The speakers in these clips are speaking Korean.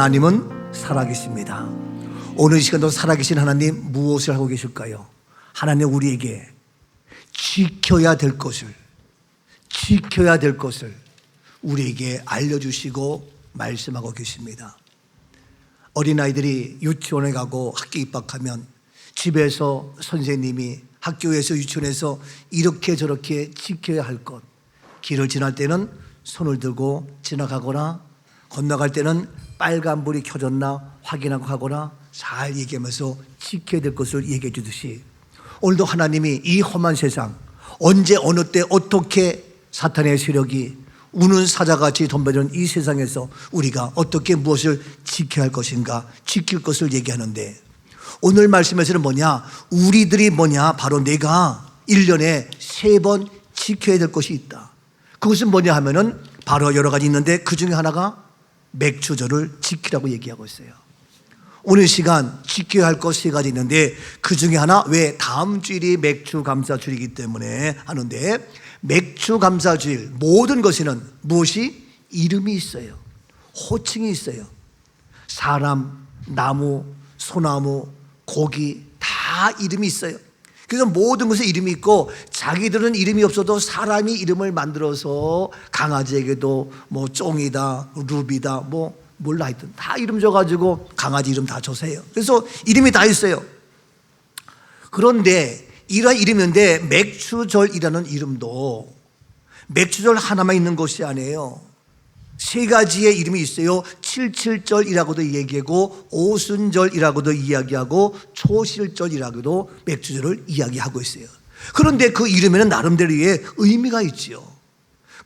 하나님은 살아계십니다. 오늘 이 시간도 살아계신 하나님 무엇을 하고 계실까요? 하나님 우리에게 지켜야 될 것을 우리에게 알려주시고 말씀하고 계십니다. 어린아이들이 유치원에 가고 학교 입학하면 집에서 선생님이, 학교에서, 유치원에서 이렇게 저렇게 지켜야 할 것, 길을 지날 때는 손을 들고 지나가거나 건너갈 때는 빨간불이 켜졌나 확인하고 가거나 잘 얘기하면서 지켜야 될 것을 얘기해 주듯이, 오늘도 하나님이 이 험한 세상, 언제 어느 때 어떻게 사탄의 세력이 우는 사자같이 덤벼드는 이 세상에서 우리가 어떻게 무엇을 지켜야 할 것인가, 지킬 것을 얘기하는데, 오늘 말씀에서는 뭐냐? 우리들이 뭐냐? 바로 내가 1년에 3번 지켜야 될 것이 있다. 그것은 뭐냐 하면은 바로 여러 가지 있는데 그 중에 하나가 맥주절을 지키라고 얘기하고 있어요. 오늘 시간 지켜야 할 것 3가지 있는데 그 중에 하나, 왜 다음 주일이 맥주 감사주일이기 때문에 하는데, 맥주 감사주일 모든 것에는 무엇이? 이름이 있어요. 호칭이 있어요. 사람, 나무, 소나무, 고기 다 이름이 있어요. 그래서 모든 것에 이름이 있고, 자기들은 이름이 없어도 사람이 이름을 만들어서 강아지에게도 뭐 쫑이다, 루비다, 뭐 몰라 하여튼 다 이름 줘가지고 강아지 이름 다 줘서요. 그래서 이름이 다 있어요. 그런데 이런 이름인데 맥주절이라는 이름도 맥주절 하나만 있는 것이 아니에요. 3가지의 이름이 있어요. 칠칠절이라고도 얘기하고, 오순절이라고도 이야기하고, 초실절이라고도 맥주절을 이야기하고 있어요. 그런데 그 이름에는 나름대로의 의미가 있지요.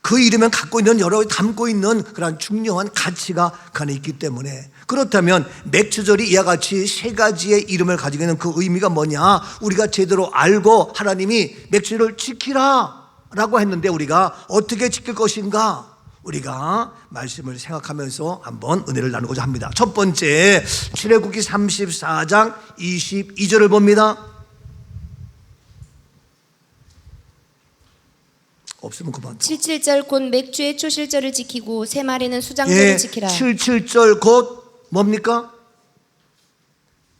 그 이름은 갖고 있는 여러 담고 있는 그런 중요한 가치가 그 안에 있기 때문에, 그렇다면 맥주절이 이와 같이 3가지의 이름을 가지고 있는 그 의미가 뭐냐? 우리가 제대로 알고 하나님이 맥주절을 지키라 라고 했는데 우리가 어떻게 지킬 것인가? 우리가 말씀을 생각하면서 한번 은혜를 나누고자 합니다. 첫 번째, 출애굽기 34장 22절을 봅니다. 없으면 그만. 77절 곧 맥주의 초실절을 지키고 새말에는 수장절을 지키라. 77절 곧 뭡니까?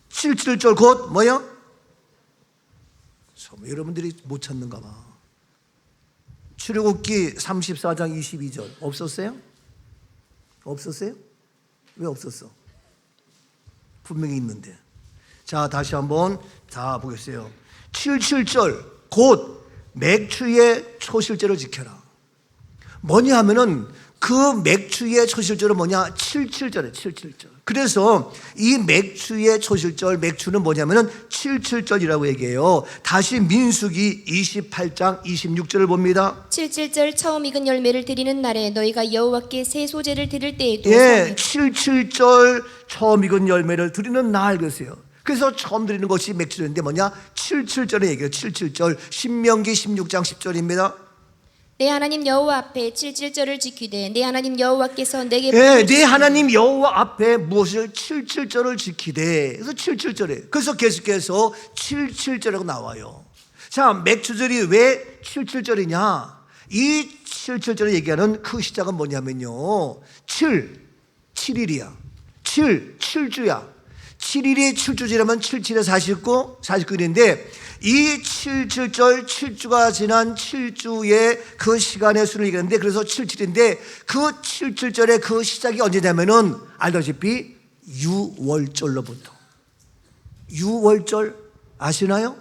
77절 곧 뭐야? 여러분들이 못 찾는가 봐. 출애굽기 34장 22절 없었어요? 없었어요? 왜 없었어? 분명히 있는데. 자, 다시 한번 다 보겠어요. 77절 곧 맥주의 초실절을 지켜라. 뭐냐 하면은 그 맥주의 초실절은 뭐냐? 77절이에요. 77절. 그래서 이 맥주의 초실절, 맥주는 뭐냐면은 77절이라고 얘기해요. 다시 민수기 28장 26절을 봅니다. 77절 처음 익은 열매를 드리는 날에 너희가 여호와께 새 소제를 드릴 때에도 77절 처음 익은 열매를 드리는 날, 그랬어요. 그래서 처음 드리는 것이 맥주절인데 뭐냐? 77절의 얘기예요. 77절. 신명기 16장 10절입니다. 내 하나님 여호와 앞에 77절을 지키되 내 하나님 여호와께서 내게 네 하나님 여호와 앞에 무엇을? 77절을 지키되. 그래서 77절이에요. 그래서 계속해서 77절이라고 나와요. 자, 맥주절이 왜 77절이냐? 이 77절을 얘기하는 그 시작은 뭐냐면요, 7일이야. 7주야. 7일이 7주지라면 77에 49, 49일인데 이 77절, 7주가 지난 7주의 그 시간의 수를 얘기하는데, 그래서 77인데 그 77절의 그 시작이 언제냐면은 알다시피 유월절로부터. 유월절 아시나요?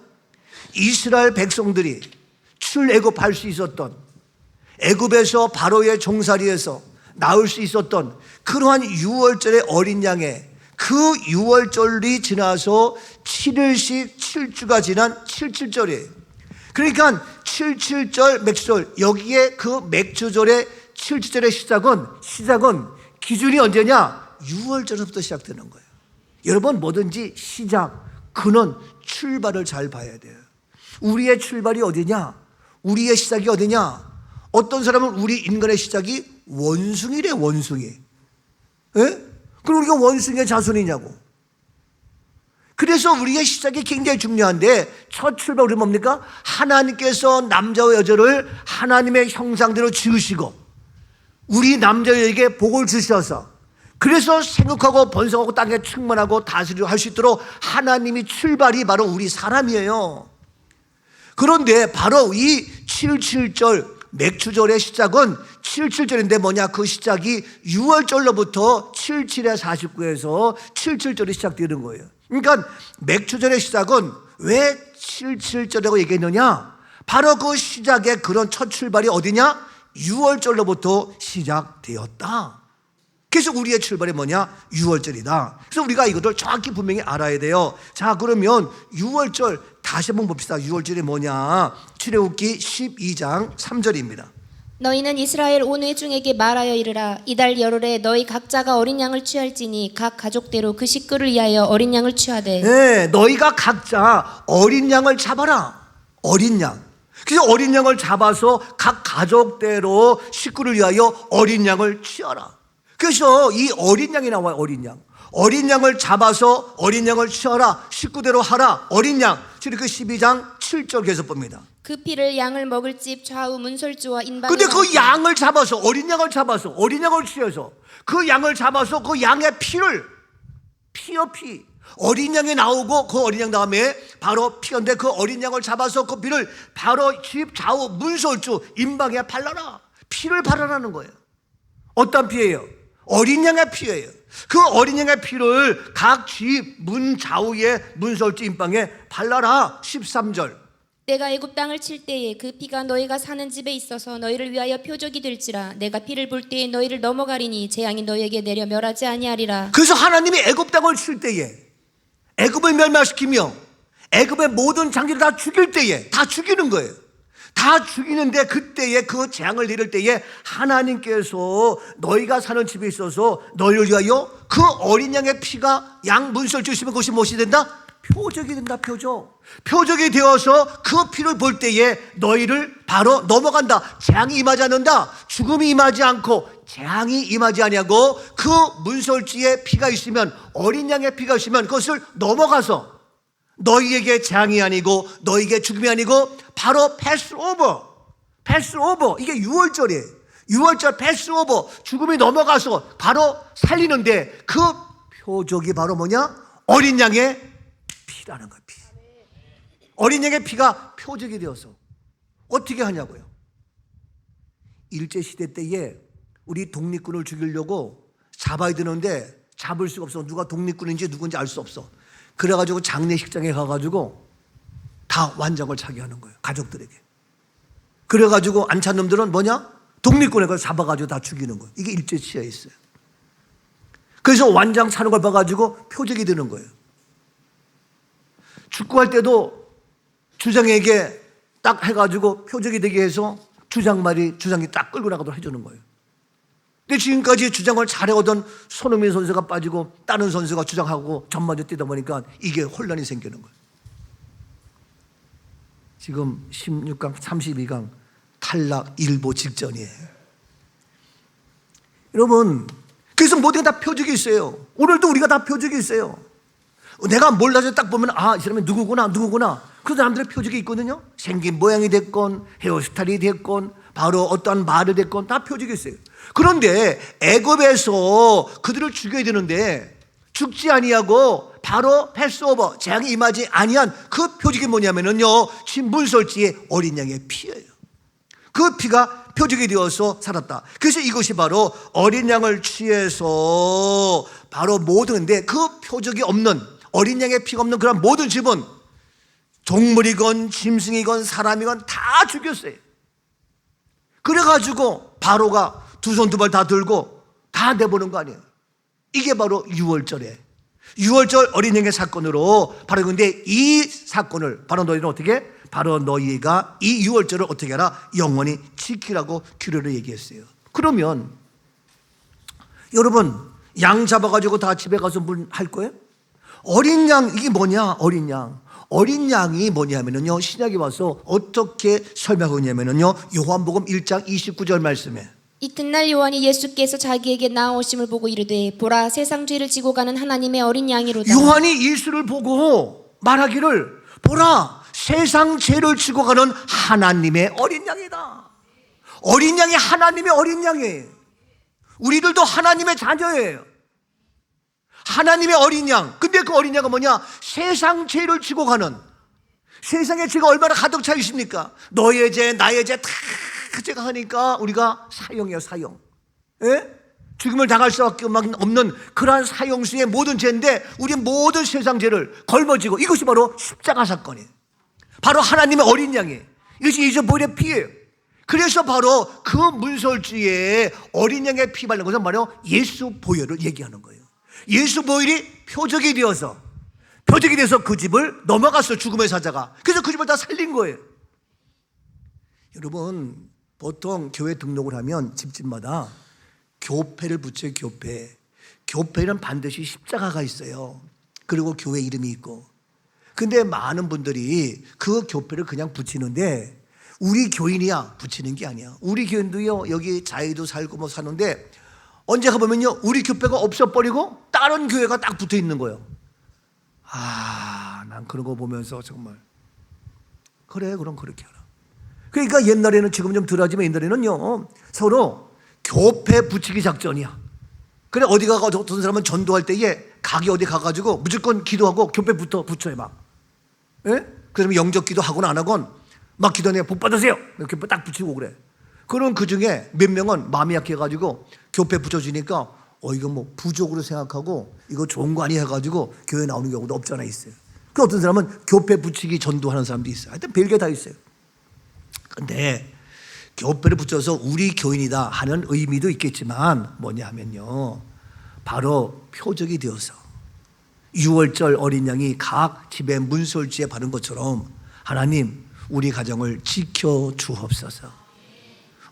이스라엘 백성들이 출애굽할 수 있었던, 애굽에서 바로의 종살이에서 나올 수 있었던 그러한 유월절의 어린 양의 그 유월절이 지나서 7일씩 7주가 지난 77절이에요. 그러니까 77절 맥주절, 여기에 그 맥주절의 77절의 시작은 기준이 언제냐? 유월절부터 시작되는 거예요. 여러분, 뭐든지 시작, 근원, 출발을 잘 봐야 돼요. 우리의 출발이 어디냐? 우리의 시작이 어디냐? 어떤 사람은 우리 인간의 시작이 원숭이래, 원숭이. 예? 그럼 우리가 원숭이의 자손이냐고. 그래서 우리의 시작이 굉장히 중요한데, 첫 출발은 뭡니까? 하나님께서 남자와 여자를 하나님의 형상대로 지으시고 우리 남자에게 복을 주셔서 그래서 생육하고 번성하고 땅에 충만하고 다스리고 할 수 있도록 하나님이 출발이 바로 우리 사람이에요. 그런데 바로 이 77절 맥추절의 시작은 77절인데 뭐냐, 그 시작이 6월절로부터 77에 49에서 77절이 시작되는 거예요. 그러니까 맥추절의 시작은 왜 77절이라고 얘기했느냐, 바로 그 시작의 그런 첫 출발이 어디냐, 6월절로부터 시작되었다. 그래서 우리의 출발이 뭐냐, 6월절이다. 그래서 우리가 이것을 정확히 분명히 알아야 돼요. 자, 그러면 6월절 다시 한번 봅시다. 6월절이 뭐냐, 출애굽기 12장 3절입니다. 너희는 이스라엘 온 회중에게 말하여 이르라. 이달 열흘에 너희 각자가 어린 양을 취할지니 각 가족대로 그 식구를 위하여 어린 양을 취하되. 네, 너희가 각자 어린 양을 잡아라. 어린 양. 그래서 어린 양을 잡아서 각 가족대로 식구를 위하여 어린 양을 취하라. 그래서 이 어린 양이 나와요. 어린 양. 어린 양을 잡아서 어린 양을 취하라. 식구대로 하라. 어린 양. 출애굽기 12장 7절 계속 봅니다. 그 피를 양을 먹을 집 좌우 문설주와 인방에. 근데 그 양을 잡아서, 어린 양을 잡아서, 어린 양을 취해서 그 양을 잡아서 그 양의 피를, 피요 피, 어린 양이 나오고 그 어린 양 다음에 바로 피인데 그 어린 양을 잡아서 그 피를 바로 집 좌우 문설주 인방에 발라라. 피를 발라라는 거예요. 어떤 피예요? 어린 양의 피예요. 그 어린 양의 피를 각 집 문 좌우에 문설주 인방에 발라라. 13절. 내가 애굽 땅을 칠 때에 그 피가 너희가 사는 집에 있어서 너희를 위하여 표적이 될지라. 내가 피를 볼 때에 너희를 넘어가리니 재앙이 너희에게 내려 멸하지 아니하리라. 그래서 하나님이 애굽 땅을 칠 때에, 애굽을 멸망시키며 애굽의 모든 장기를 다 죽일 때에, 다 죽이는 거예요. 다 죽이는데 그때에 그 재앙을 내릴 때에 하나님께서 너희가 사는 집에 있어서 너희를 위하여 그 어린 양의 피가 양 문설주 있으면 그것이 무엇이 된다? 표적이 된다. 표적. 표적이 되어서 그 피를 볼 때에 너희를 바로 넘어간다. 재앙이 임하지 않는다. 죽음이 임하지 않고 재앙이 임하지 아니하고 그 문설주에 피가 있으면, 어린 양의 피가 있으면 그것을 넘어가서 너희에게 재앙이 아니고 너희에게 죽음이 아니고 바로 패스오버. 패스오버. 이게 6월절이에요. 6월절 패스오버. 죽음이 넘어가서 바로 살리는데 그 표적이 바로 뭐냐? 어린 양의 피라는 거예요. 피. 어린 양의 피가 표적이 되어서 어떻게 하냐고요. 일제시대 때에 우리 독립군을 죽이려고 잡아야 되는데 잡을 수가 없어. 누가 독립군인지 누군지 알 수 없어. 그래가지고 장례식장에 가가지고 다 완장을 차게 하는 거예요. 가족들에게. 그래가지고 안 찬 놈들은 뭐냐? 독립군에 가서 잡아가지고 다 죽이는 거예요. 이게 일제시대에 있어요. 그래서 완장 차는 걸 봐가지고 표적이 되는 거예요. 축구할 때도 주장에게 딱 해가지고 표적이 되게 해서 주장이 딱 끌고 나가도록 해주는 거예요. 근데 지금까지 주장을 잘해오던 손흥민 선수가 빠지고 다른 선수가 주장하고 전반전 뛰다 보니까 이게 혼란이 생기는 거예요. 지금 16강, 32강 탈락 일보 직전이에요. 여러분, 그래서 모든 게 다 표적이 있어요. 오늘도 우리가 다 표적이 있어요. 내가 몰라서 딱 보면 이 사람이 누구구나. 그 사람들의 표적이 있거든요. 생긴 모양이 됐건 헤어스타일이 됐건 바로 어떠한 말을 됐건 다 표적이 있어요. 그런데 애굽에서 그들을 죽여야 되는데 죽지 아니하고 바로 패스오버, 재앙이 임하지 아니한 그 표적이 뭐냐면은요, 문설주의 어린 양의 피예요. 그 피가 표적이 되어서 살았다. 그래서 이것이 바로 어린 양을 취해서 바로 모든데 그 표적이 없는, 어린 양의 피가 없는 그런 모든 집은 동물이건 짐승이건 사람이건 다 죽였어요. 그래가지고 바로가 두 손 두 발 다 들고 다 내보는 거 아니에요. 이게 바로 6월절 어린 양의 사건으로 바로. 근데 이 사건을 바로 너희는 어떻게? 바로 너희가 이 6월절을 어떻게 하라? 영원히 지키라고 규례를 얘기했어요. 그러면 여러분, 양 잡아가지고 다 집에 가서 물 할 거예요? 어린 양, 이게 뭐냐? 어린 양. 어린 양이 뭐냐면요, 신약에 와서 어떻게 설명하고 있냐면요, 요한복음 1장 29절 말씀에 이튿날 요한이 예수께서 자기에게 나오심을 보고 이르되 보라 세상 죄를 지고 가는 하나님의 어린 양이로다. 요한이 예수를 보고 말하기를 보라 세상 죄를 지고 가는 하나님의 어린 양이다. 어린 양이 하나님의 어린 양이에요. 우리들도 하나님의 자녀예요. 하나님의 어린 양. 근데 그 어린 양은 뭐냐? 세상 죄를 지고 가는, 세상의 죄가 얼마나 가득 차 있습니까? 너의 죄, 나의 죄 다 제가 하니까 우리가 사형이에요, 사형. 예? 죽음을 당할 수밖에 없는 그러한 사형수의 모든 죄인데, 우리 모든 세상 죄를 걸머지고, 이것이 바로 십자가 사건이에요. 바로 하나님의 어린 양이에요. 이것이 예수 보혈의 피예요. 그래서 바로 그 문설주에 어린 양의 피 바른 것은 바로 예수 보혈을 얘기하는 거예요. 예수 보혈이 표적이 되어서 그 집을 넘어갔어, 죽음의 사자가. 그래서 그 집을 다 살린 거예요. 여러분, 보통 교회 등록을 하면 집집마다 교패를 붙여요. 교패는 반드시 십자가가 있어요. 그리고 교회 이름이 있고. 근데 많은 분들이 그 교패를 그냥 붙이는데, 우리 교인이야 붙이는 게 아니야. 우리 교인도요, 여기 자유도 살고 뭐 사는데, 언제 가보면요, 우리 교패가 없어버리고 다른 교회가 딱 붙어 있는 거예요. 난 그런 거 보면서 정말, 그래, 그럼 그렇게 하라. 그러니까 옛날에는, 지금 좀 덜하지만 옛날에는요, 서로 교패 붙이기 작전이야. 그래, 어디 가서 어떤 사람은 전도할 때에 가게 어디 가가지고 무조건 기도하고 교패부터 붙여요, 막. 예? 그러면 영접 기도 하거나 안 하건 막 기도하네, 복 받으세요. 교패 딱 붙이고 그래. 그럼 그 중에 몇 명은 마음이 약해가지고 교패 붙여주니까, 이거 뭐 부족으로 생각하고 이거 좋은 거 아니야 해가지고 교회 나오는 경우도 없잖아, 있어요. 그 어떤 사람은 교패 붙이기 전도하는 사람도 있어요. 하여튼 별게 다 있어요. 근데 교패를 붙여서 우리 교인이다 하는 의미도 있겠지만, 뭐냐 하면요, 바로 표적이 되어서 유월절 어린 양이 각 집의 문설주에 바른 것처럼, 하나님 우리 가정을 지켜 주옵소서,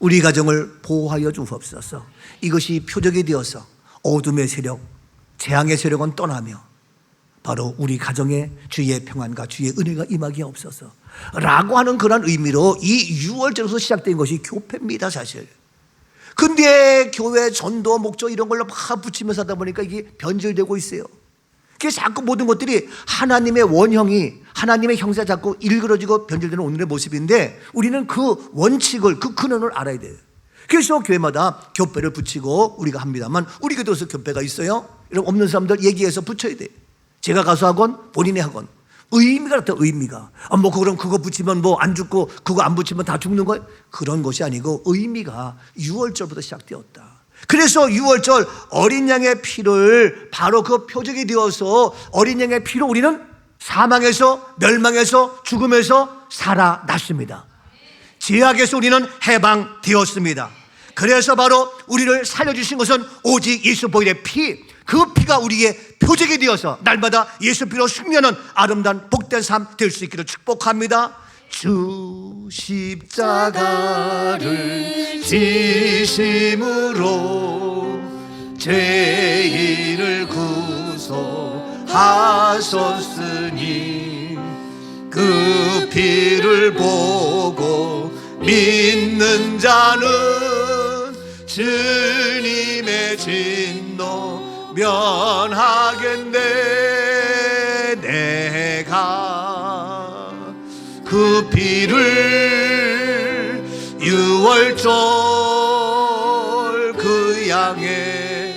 우리 가정을 보호하여 주옵소서. 이것이 표적이 되어서 어둠의 세력, 재앙의 세력은 떠나며 바로 우리 가정에 주의 평안과 주의 은혜가 임하게 없어서 라고 하는 그런 의미로 이 6월절에서 시작된 것이 교패입니다, 사실. 근데 교회 전도 목적 이런 걸로 막 붙이면서 하다 보니까 이게 변질되고 있어요. 그래서 자꾸 모든 것들이 하나님의 원형이, 하나님의 형사 자꾸 일그러지고 변질되는 오늘의 모습인데, 우리는 그 원칙을, 그 근원을 알아야 돼요. 그래서 교회마다 교패를 붙이고 우리가 합니다만, 우리 교도소 교패가 있어요? 이런 없는 사람들 얘기해서 붙여야 돼요. 제가 가서 하건 본인이 하건 의미가 같아, 의미가. 뭐 그럼 그거 붙이면 뭐 안 죽고 그거 안 붙이면 다 죽는 거예요? 그런 것이 아니고, 의미가 6월절부터 시작되었다. 그래서 6월절 어린 양의 피를, 바로 그 표적이 되어서 어린 양의 피로 우리는 사망에서, 멸망에서, 죽음에서 살아났습니다. 죄악에서 우리는 해방되었습니다. 그래서 바로 우리를 살려주신 것은 오직 예수 보혈의 피, 그 피가 우리의 표적이 되어서 날마다 예수 피로 승리하는 아름다운 복된 삶 될 수 있기를 축복합니다. 주 십자가를 지심으로 죄인을 구속하셨으니, 그 피를 보고 믿는 자는 주님의 진노 면하겠네. 내가 그 피를 6월절 그 양의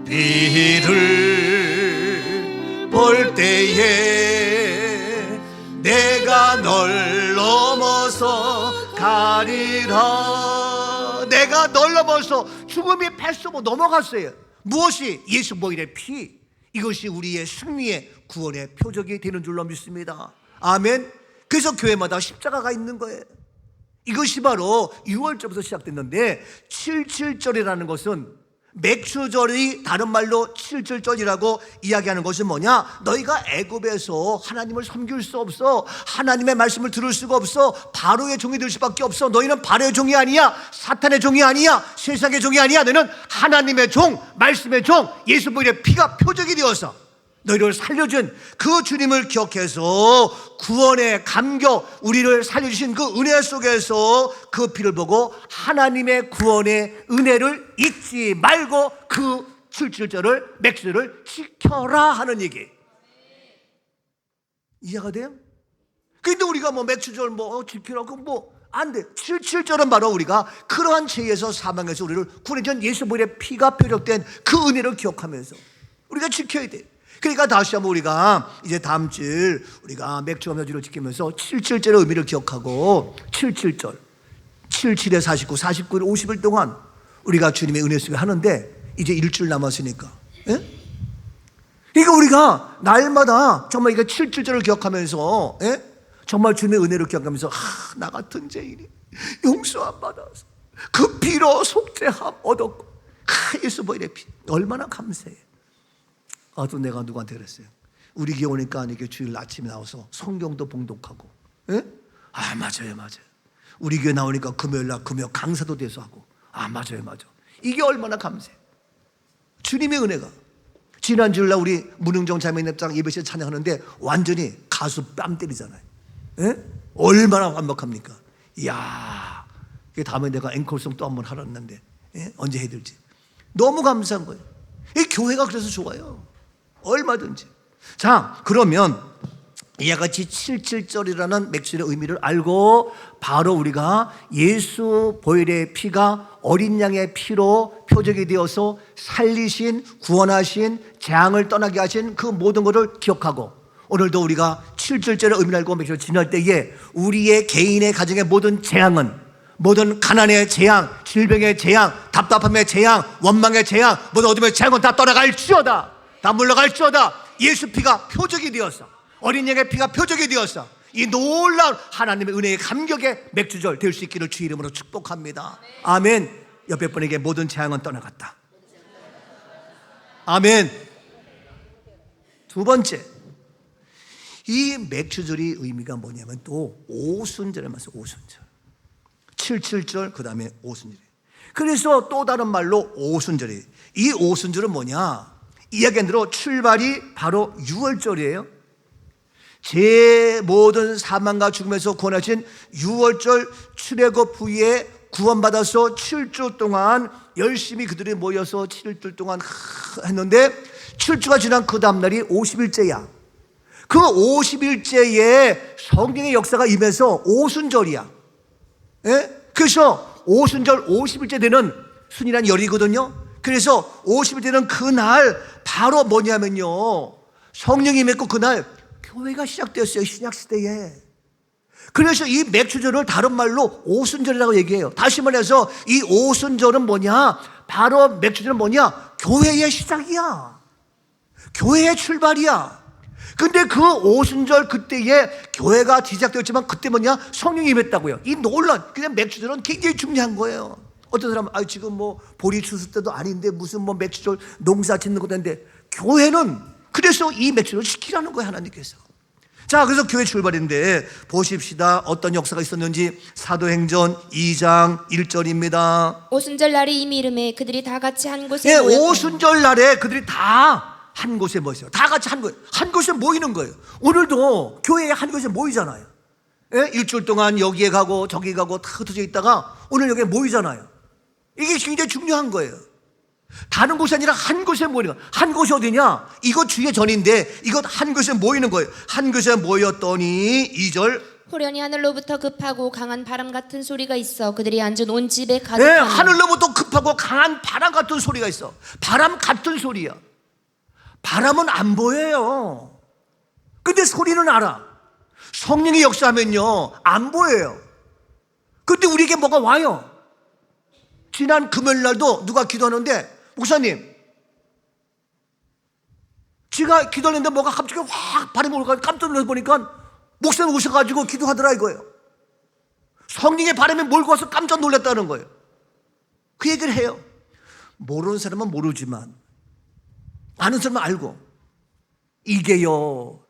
피를 볼 때에 내가 널 넘어서 가리라. 내가 널 넘어서 죽음이 패스고 넘어갔어요. 무엇이? 예수 보혈의 피. 이것이 우리의 승리의 구원의 표적이 되는 줄로 믿습니다. 아멘. 그래서 교회마다 십자가가 있는 거예요. 이것이 바로 6월절부터 시작됐는데, 77절이라는 것은, 맥추절이 다른 말로 77절이라고 이야기하는 것은 뭐냐? 너희가 애굽에서 하나님을 섬길 수 없어, 하나님의 말씀을 들을 수가 없어, 바로의 종이 될 수밖에 없어. 너희는 바로의 종이 아니야, 사탄의 종이 아니야, 세상의 종이 아니야. 너희는 하나님의 종, 말씀의 종, 예수 보혈의 피가 표적이 되어서 너희를 살려준 그 주님을 기억해서 구원의 감격, 우리를 살려주신 그 은혜 속에서 그 피를 보고 하나님의 구원의 은혜를 잊지 말고 그 77절을, 맥주를 지켜라 하는 얘기. 이해가 돼요? 근데 우리가 뭐 맥주절 지키라고 안 돼. 77절은 바로 우리가 그러한 죄에서 사망해서 우리를 구원해준 예수 보혈의 피가 표적된 그 은혜를 기억하면서 우리가 지켜야 돼. 그러니까 다시 한번 우리가 이제 다음 주 우리가 맥주 음료주를 지키면서 77절의 의미를 기억하고 77절 77에 49, 49일 50일 동안 우리가 주님의 은혜 속에 하는데 이제 일주일 남았으니까, 예? 그러니까 우리가 날마다 정말 이거 77절을 기억하면서, 예? 정말 주님의 은혜를 기억하면서 나 같은 죄인이 용서함 받아서 그 피로 속죄함 얻었고 예수 보혈의 피 얼마나 감사해. 또 내가 누구한테 그랬어요. 우리 교회 오니까 이렇게 주일 아침에 나와서 성경도 봉독하고, 예? 맞아요. 우리 교회 나오니까 금요일 강사도 돼서 하고, 맞아요. 이게 얼마나 감사해. 주님의 은혜가. 지난 주일날 우리 문흥정 자매님장 예배 시에 찬양하는데 완전히 가수 뺨 때리잖아요. 예? 얼마나 완벽합니까? 이야, 다음에 내가 앵콜송 또 한 번 하라는데, 예? 언제 해드릴지. 너무 감사한 거예요. 이 교회가 그래서 좋아요. 얼마든지. 자, 그러면 이와 같이 77절이라는 맥주의 의미를 알고 바로 우리가 예수 보혈의 피가 어린 양의 피로 표적이 되어서 살리신, 구원하신, 재앙을 떠나게 하신 그 모든 것을 기억하고 오늘도 우리가 77절의 의미를 알고 맥주를 지날 때에 우리의 개인의 가정의 모든 재앙은, 모든 가난의 재앙, 질병의 재앙, 답답함의 재앙, 원망의 재앙, 모든 어둠의 재앙은 다 떠나갈지어다, 다 물러갈지어다. 예수 피가 표적이 되었어. 어린 양의 피가 표적이 되었어. 이 놀라운 하나님의 은혜의 감격의 맥주절 될 수 있기를 주 이름으로 축복합니다. 아멘. 옆에 분에게 모든 재앙은 떠나갔다. 아멘. 두 번째, 이 맥주절이 의미가 뭐냐면 또 오순절에 맞서 오순절. 77절 그 다음에 오순절. 그래서 또 다른 말로 오순절이. 이 오순절은 뭐냐? 이야기한 대로 출발이 바로 6월절이에요. 제 모든 사망과 죽음에서 구원하신 6월절 출애굽 후에 구원받아서 7주 동안 열심히 그들이 모여서 7주 동안 했는데 7주가 지난 그 다음날이 50일째야. 그 50일째에 성령의 역사가 임해서 오순절이야. 예? 그래서 오순절 50일째 되는 순이란 열이거든요. 그래서 50일 되는 그날 바로 뭐냐면요, 성령이 맺고 그날 교회가 시작되었어요. 신약시대에. 그래서 이 맥주절을 다른 말로 오순절이라고 얘기해요. 다시 말해서 이 오순절은 뭐냐? 바로 맥주절은 뭐냐? 교회의 시작이야. 교회의 출발이야. 근데 그 오순절 그때에 교회가 시작되었지만 그때 뭐냐? 성령이 임했다고요. 이 놀란, 그냥 맥주절은 굉장히 중요한 거예요. 어떤 사람은 지금 뭐 보리 추수 때도 아닌데 무슨 뭐 맥주절 농사 짓는 것도 아닌데, 교회는 그래서 이 맥주를 지키라는 거예요, 하나님께서. 자, 그래서 교회 출발인데 보십시다. 어떤 역사가 있었는지 사도행전 2장 1절입니다. 오순절 날이 이미 이름에 그들이 다 같이 한 곳에 예, 모였더니. 오순절 날에 그들이 다 한 곳에 모였어요. 다 같이 한 곳에 모이는 거예요. 오늘도 교회에 한 곳에 모이잖아요. 예? 일주일 동안 여기에 가고 저기 가고 다 흩어져 있다가 오늘 여기에 모이잖아요. 이게 굉장히 중요한 거예요. 다른 곳이 아니라 한 곳에 모이는 거예요. 한 곳이 어디냐? 이거 주의 전인데 이것 한 곳에 모이는 거예요. 한 곳에 모였더니 2절, 호련히 하늘로부터 급하고 강한 바람 같은 소리가 있어 그들이 앉은 온 집에 예, 가득하니. 하늘로부터 급하고 강한 바람 같은 소리가 있어. 바람 같은 소리야. 바람은 안 보여요. 근데 소리는 알아. 성령이 역사하면요 안 보여요. 근데 우리에게 뭐가 와요. 지난 금요일 날도 누가 기도하는데, 목사님, 제가 기도하는데 뭐가 갑자기 확 바람이 올까 깜짝 놀라서 보니까 목사님 오셔가지고 기도하더라 이거예요. 성령의 바람이 몰고 와서 깜짝 놀랐다는 거예요. 그 얘기를 해요. 모르는 사람은 모르지만 아는 사람은 알고. 이게요,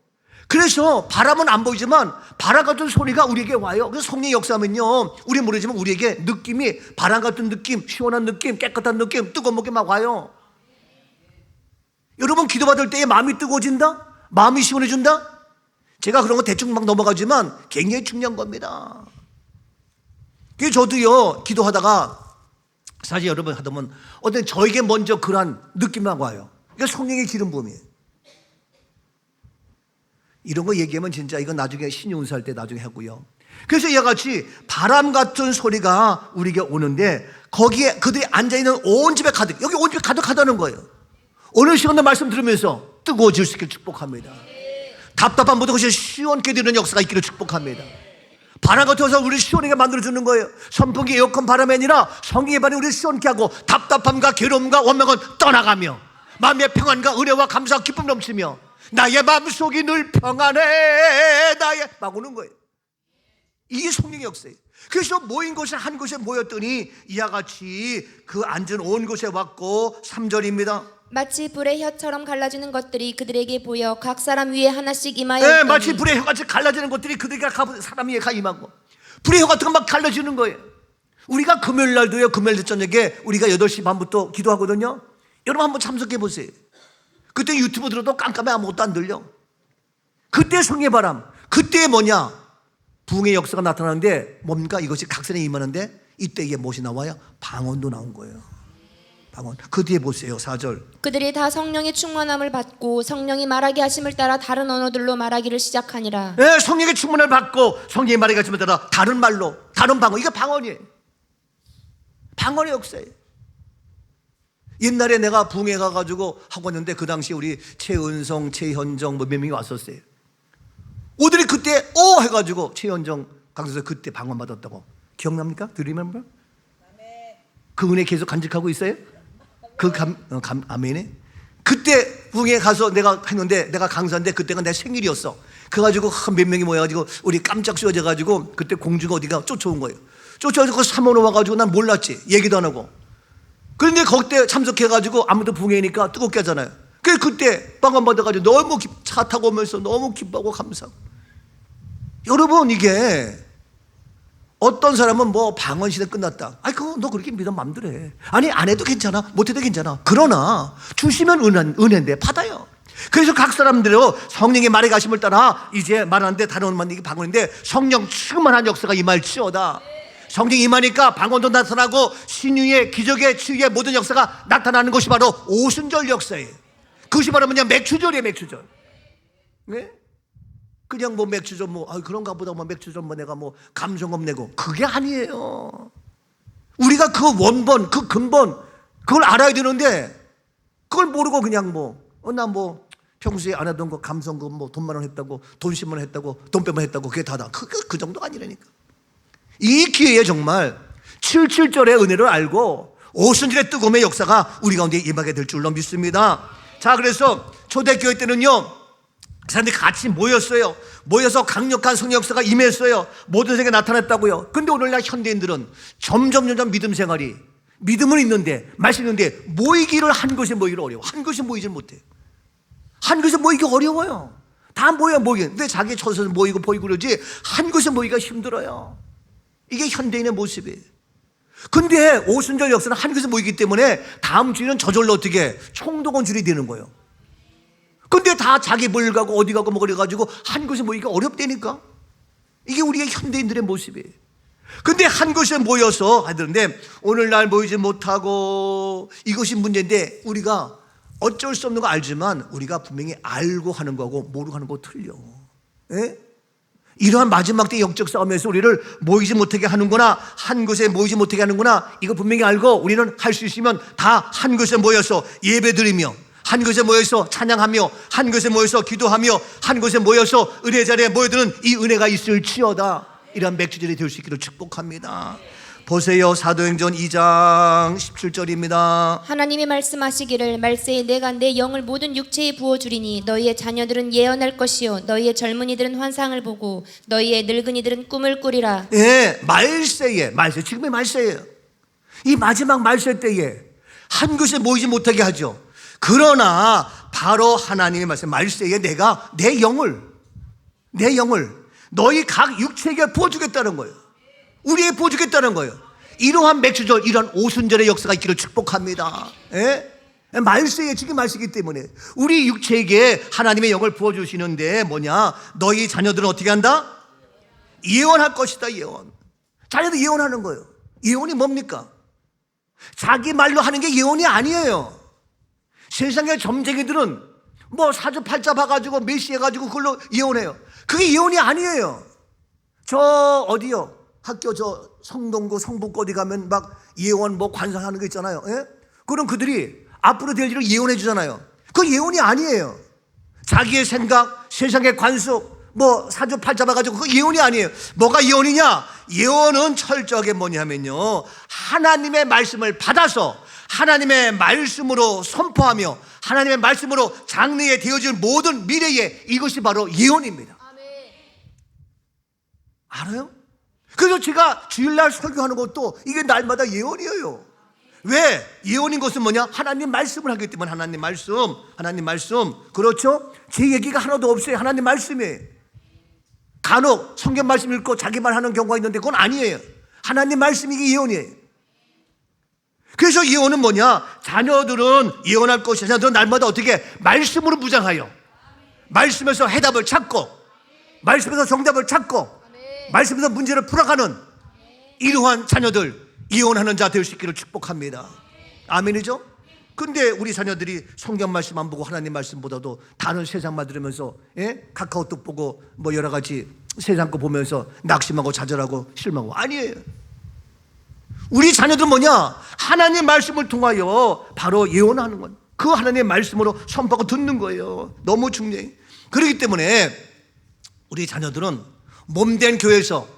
그래서 바람은 안 보이지만 바람 같은 소리가 우리에게 와요. 그래서 성령의 역사하면요 우리 모르지만 우리에게 느낌이 바람 같은 느낌, 시원한 느낌, 깨끗한 느낌, 뜨거운 느낌 막 와요. 여러분 기도받을 때에 마음이 뜨거워진다? 마음이 시원해진다? 제가 그런 거 대충 막 넘어가지만 굉장히 중요한 겁니다. 그래서 저도요 기도하다가 사실 여러분 하다 보면 어떤 저에게 먼저 그러한 느낌만 와요. 이게 성령의 기름 부음이에요. 이런 거 얘기하면 진짜 이건 나중에 신유운사할 때 나중에 하고요. 그래서 이와 같이 바람 같은 소리가 우리에게 오는데 거기에 그들이 앉아있는 온 집에 가득, 여기 온 집에 가득하다는 거예요. 오늘 시간에 말씀 들으면서 뜨거워질 수 있기를 축복합니다. 답답한 모든 것이 시원케 되는 역사가 있기를 축복합니다. 바람 같아서 우리를 시원하게 만들어주는 거예요. 선풍기, 에어컨 바람이 아니라 성령의 바람이 우리를 시원케 하고 답답함과 괴로움과 원망은 떠나가며 마음의 평안과 은혜와 감사와 기쁨 넘치며 나의 마음속이 늘 평안해 나의 막 오는 거예요. 이게 성령의 역사예요. 그래서 모인 곳에 한 곳에 모였더니 이와 같이 그 앉은 온 곳에 왔고 3절입니다. 마치 불의 혀처럼 갈라지는 것들이 그들에게 보여 각 사람 위에 하나씩 임하여 있더니 마치 불의 혀같이 갈라지는 것들이 그들에게 사람 위에 임하고 불의 혀 같은 거 막 갈라지는 거예요. 우리가 금요일 날도요, 금요일 저녁에 우리가 8시 반부터 기도하거든요. 여러분 한번 참석해 보세요. 그때 유튜브 들어도 깜깜해 아무것도 안 들려. 그때 성의 바람, 그때 뭐냐? 부흥의 역사가 나타나는데 뭡니까? 이것이 각선에 임하는데 이때 이게 무엇이 나와요? 방언도 나온 거예요. 방언. 그 뒤에 보세요. 4절. 그들이 다 성령의 충만함을 받고 성령이 말하게 하심을 따라 다른 언어들로 말하기를 시작하니라. 네, 성령의 충만을 받고 성령의 말하게 하심을 따라 다른 말로, 다른 방언. 이게 방언이에요. 방언의 역사예요. 옛날에 내가 부흥회 가가지고 하고 있는데 그 당시에 우리 최은성, 최현정 뭐 몇 명이 왔었어요. 오들이 그때 해가지고 최현정 강사에서 그때 방언 받았다고 기억납니까? 드리멤버? 그 은혜 계속 간직하고 있어요? 그 아멘에? 그때 부흥회 가서 내가 했는데 내가 강사인데 그때가 내 생일이었어. 그래가지고 몇 명이 모여가지고 우리 깜짝 씌워져가지고 그때 공주가 어디가 쫓아온 거예요. 쫓아와서 사모로 와가지고 난 몰랐지. 얘기도 안 하고. 그런데 거기에 참석해가지고 아무도 부흥회니까 뜨겁게 하잖아요. 그래서 그때 방언 받아가지고 너무 차 타고 오면서 너무 기뻐하고 감사하고. 여러분 이게 어떤 사람은 뭐 방언 시대 끝났다. 아이 그거 너 그렇게 믿으면 맘대로 해. 아니 안 해도 괜찮아. 못 해도 괜찮아. 그러나 주시면 은혜인데 받아요. 그래서 각 사람들로 성령의 말에 가심을 따라 이제 말하는데 다른 언어만 이게 방언인데 성령 충만한 역사가 임할지어다. 성령이 임하니까 방언도 나타나고 신유의 기적의 치유의 모든 역사가 나타나는 것이 바로 오순절 역사예요. 그것이 바로 뭐냐? 맥주절이에요. 맥주절. 네? 그냥 뭐 맥주절 그런가 보다 뭐 맥주절 내가 뭐 감성업 내고 그게 아니에요. 우리가 그 원본 그 근본 그걸 알아야 되는데 그걸 모르고 그냥 나 평소에 안 하던 거 감성금 돈 10,000원 했다고 돈 10만 원 했다고 돈 100만 원 했다고 그게 다다. 그 정도가 아니라니까. 이 기회에 정말 77절의 은혜를 알고 오순절의 뜨거움의 역사가 우리 가운데 임하게 될 줄로 믿습니다. 자, 그래서 초대교회 때는요 사람들이 같이 모였어요. 모여서 강력한 성령 역사가 임했어요. 모든 세계에 나타났다고요. 근데 오늘날 현대인들은 점점 믿음 생활이 믿음은 있는데 말씀 있는데 모이기를 한 곳에 모이기를 어려워. 한 곳에 모이질 못해. 한 곳에 모이기 어려워요. 다 모이기. 근데 자기 처소에서 모이고 보이고 그러지 한 곳에 모이기가 힘들어요. 이게 현대인의 모습이에요. 근데 오순절 역사는 한 곳에 모이기 때문에 다음 주에는 저절로 어떻게 총동원줄이 되는 거예요. 근데 다 자기 뭘 가고 어디 가고 뭐 그래가지고 한 곳에 모이기가 어렵다니까. 이게 우리의 현대인들의 모습이에요. 근데 한 곳에 모여서 하는데 오늘날 모이지 못하고 이것이 문제인데 우리가 어쩔 수 없는 거 알지만 우리가 분명히 알고 하는 거하고 모르고 하는 거 틀려. 예? 이러한 마지막 때 영적 싸움에서 우리를 모이지 못하게 하는구나, 한 곳에 모이지 못하게 하는구나, 이거 분명히 알고 우리는 할 수 있으면 다 한 곳에 모여서 예배드리며 한 곳에 모여서 찬양하며 한 곳에 모여서 기도하며 한 곳에 모여서 은혜 자리에 모여드는 이 은혜가 있을지어다. 이러한 맥주절이 될 수 있기를 축복합니다. 보세요. 사도행전 2장 17절입니다. 하나님이 말씀하시기를 말세에 내가 내 영을 모든 육체에 부어주리니 너희의 자녀들은 예언할 것이요 너희의 젊은이들은 환상을 보고 너희의 늙은이들은 꿈을 꾸리라. 예, 말세 지금의 말세예요. 이 마지막 말세 때에 한 곳에 모이지 못하게 하죠. 그러나 바로 하나님의 말세에 내가 내 영을 너희 각 육체에게 부어주겠다는 거예요. 우리에게 부어주겠다는 거예요. 이러한 맥주절, 이러한 오순절의 역사가 있기를 축복합니다. 예? 말세에 지금 말세이기 때문에 우리 육체에게 하나님의 영을 부어주시는데 뭐냐? 너희 자녀들은 어떻게 한다? 예언할 것이다. 예언. 자녀들 예언하는 거예요. 예언이 뭡니까? 자기 말로 하는 게 예언이 아니에요. 세상의 점쟁이들은 뭐 사주팔자 봐가지고 메시해가지고 그걸로 예언해요. 그게 예언이 아니에요. 저 어디요? 학교 저 성동구 성북구 어디 가면 막 예언 뭐 관상하는 거 있잖아요. 예? 그럼 그들이 앞으로 될 일을 예언해 주잖아요. 그건 예언이 아니에요. 자기의 생각, 세상의 관습, 뭐 사주팔자 봐가지고 그 예언이 아니에요. 뭐가 예언이냐? 예언은 철저하게 뭐냐면요, 하나님의 말씀을 받아서 하나님의 말씀으로 선포하며 하나님의 말씀으로 장래에 되어질 모든 미래에, 이것이 바로 예언입니다. 알아요? 그래서 제가 주일날 설교하는 것도 이게 날마다 예언이에요. 왜? 예언인 것은 뭐냐? 하나님 말씀을 하기 때문에. 하나님 말씀. 그렇죠? 제 얘기가 하나도 없어요. 하나님 말씀이에요. 간혹 성경 말씀 읽고 자기 말 하는 경우가 있는데 그건 아니에요. 하나님 말씀이 이게 예언이에요. 그래서 예언은 뭐냐? 자녀들은 예언할 것이, 자녀들은 날마다 어떻게? 말씀으로 무장하여 말씀에서 해답을 찾고 말씀에서 정답을 찾고 말씀에서 문제를 풀어가는 이러한 자녀들, 예언하는 자 될 수 있기를 축복합니다. 아멘이죠? 근데 우리 자녀들이 성경 말씀 안 보고 하나님 말씀보다도 다른 세상만 들으면서, 카카오톡 보고 뭐 여러 가지 세상 거 보면서 낙심하고 좌절하고 실망하고, 아니에요. 우리 자녀들은 뭐냐? 하나님 말씀을 통하여 바로 예언하는 거예요. 그 하나님의 말씀으로 선포하고 듣는 거예요. 너무 중요해요. 그렇기 때문에 우리 자녀들은 몸된 교회에서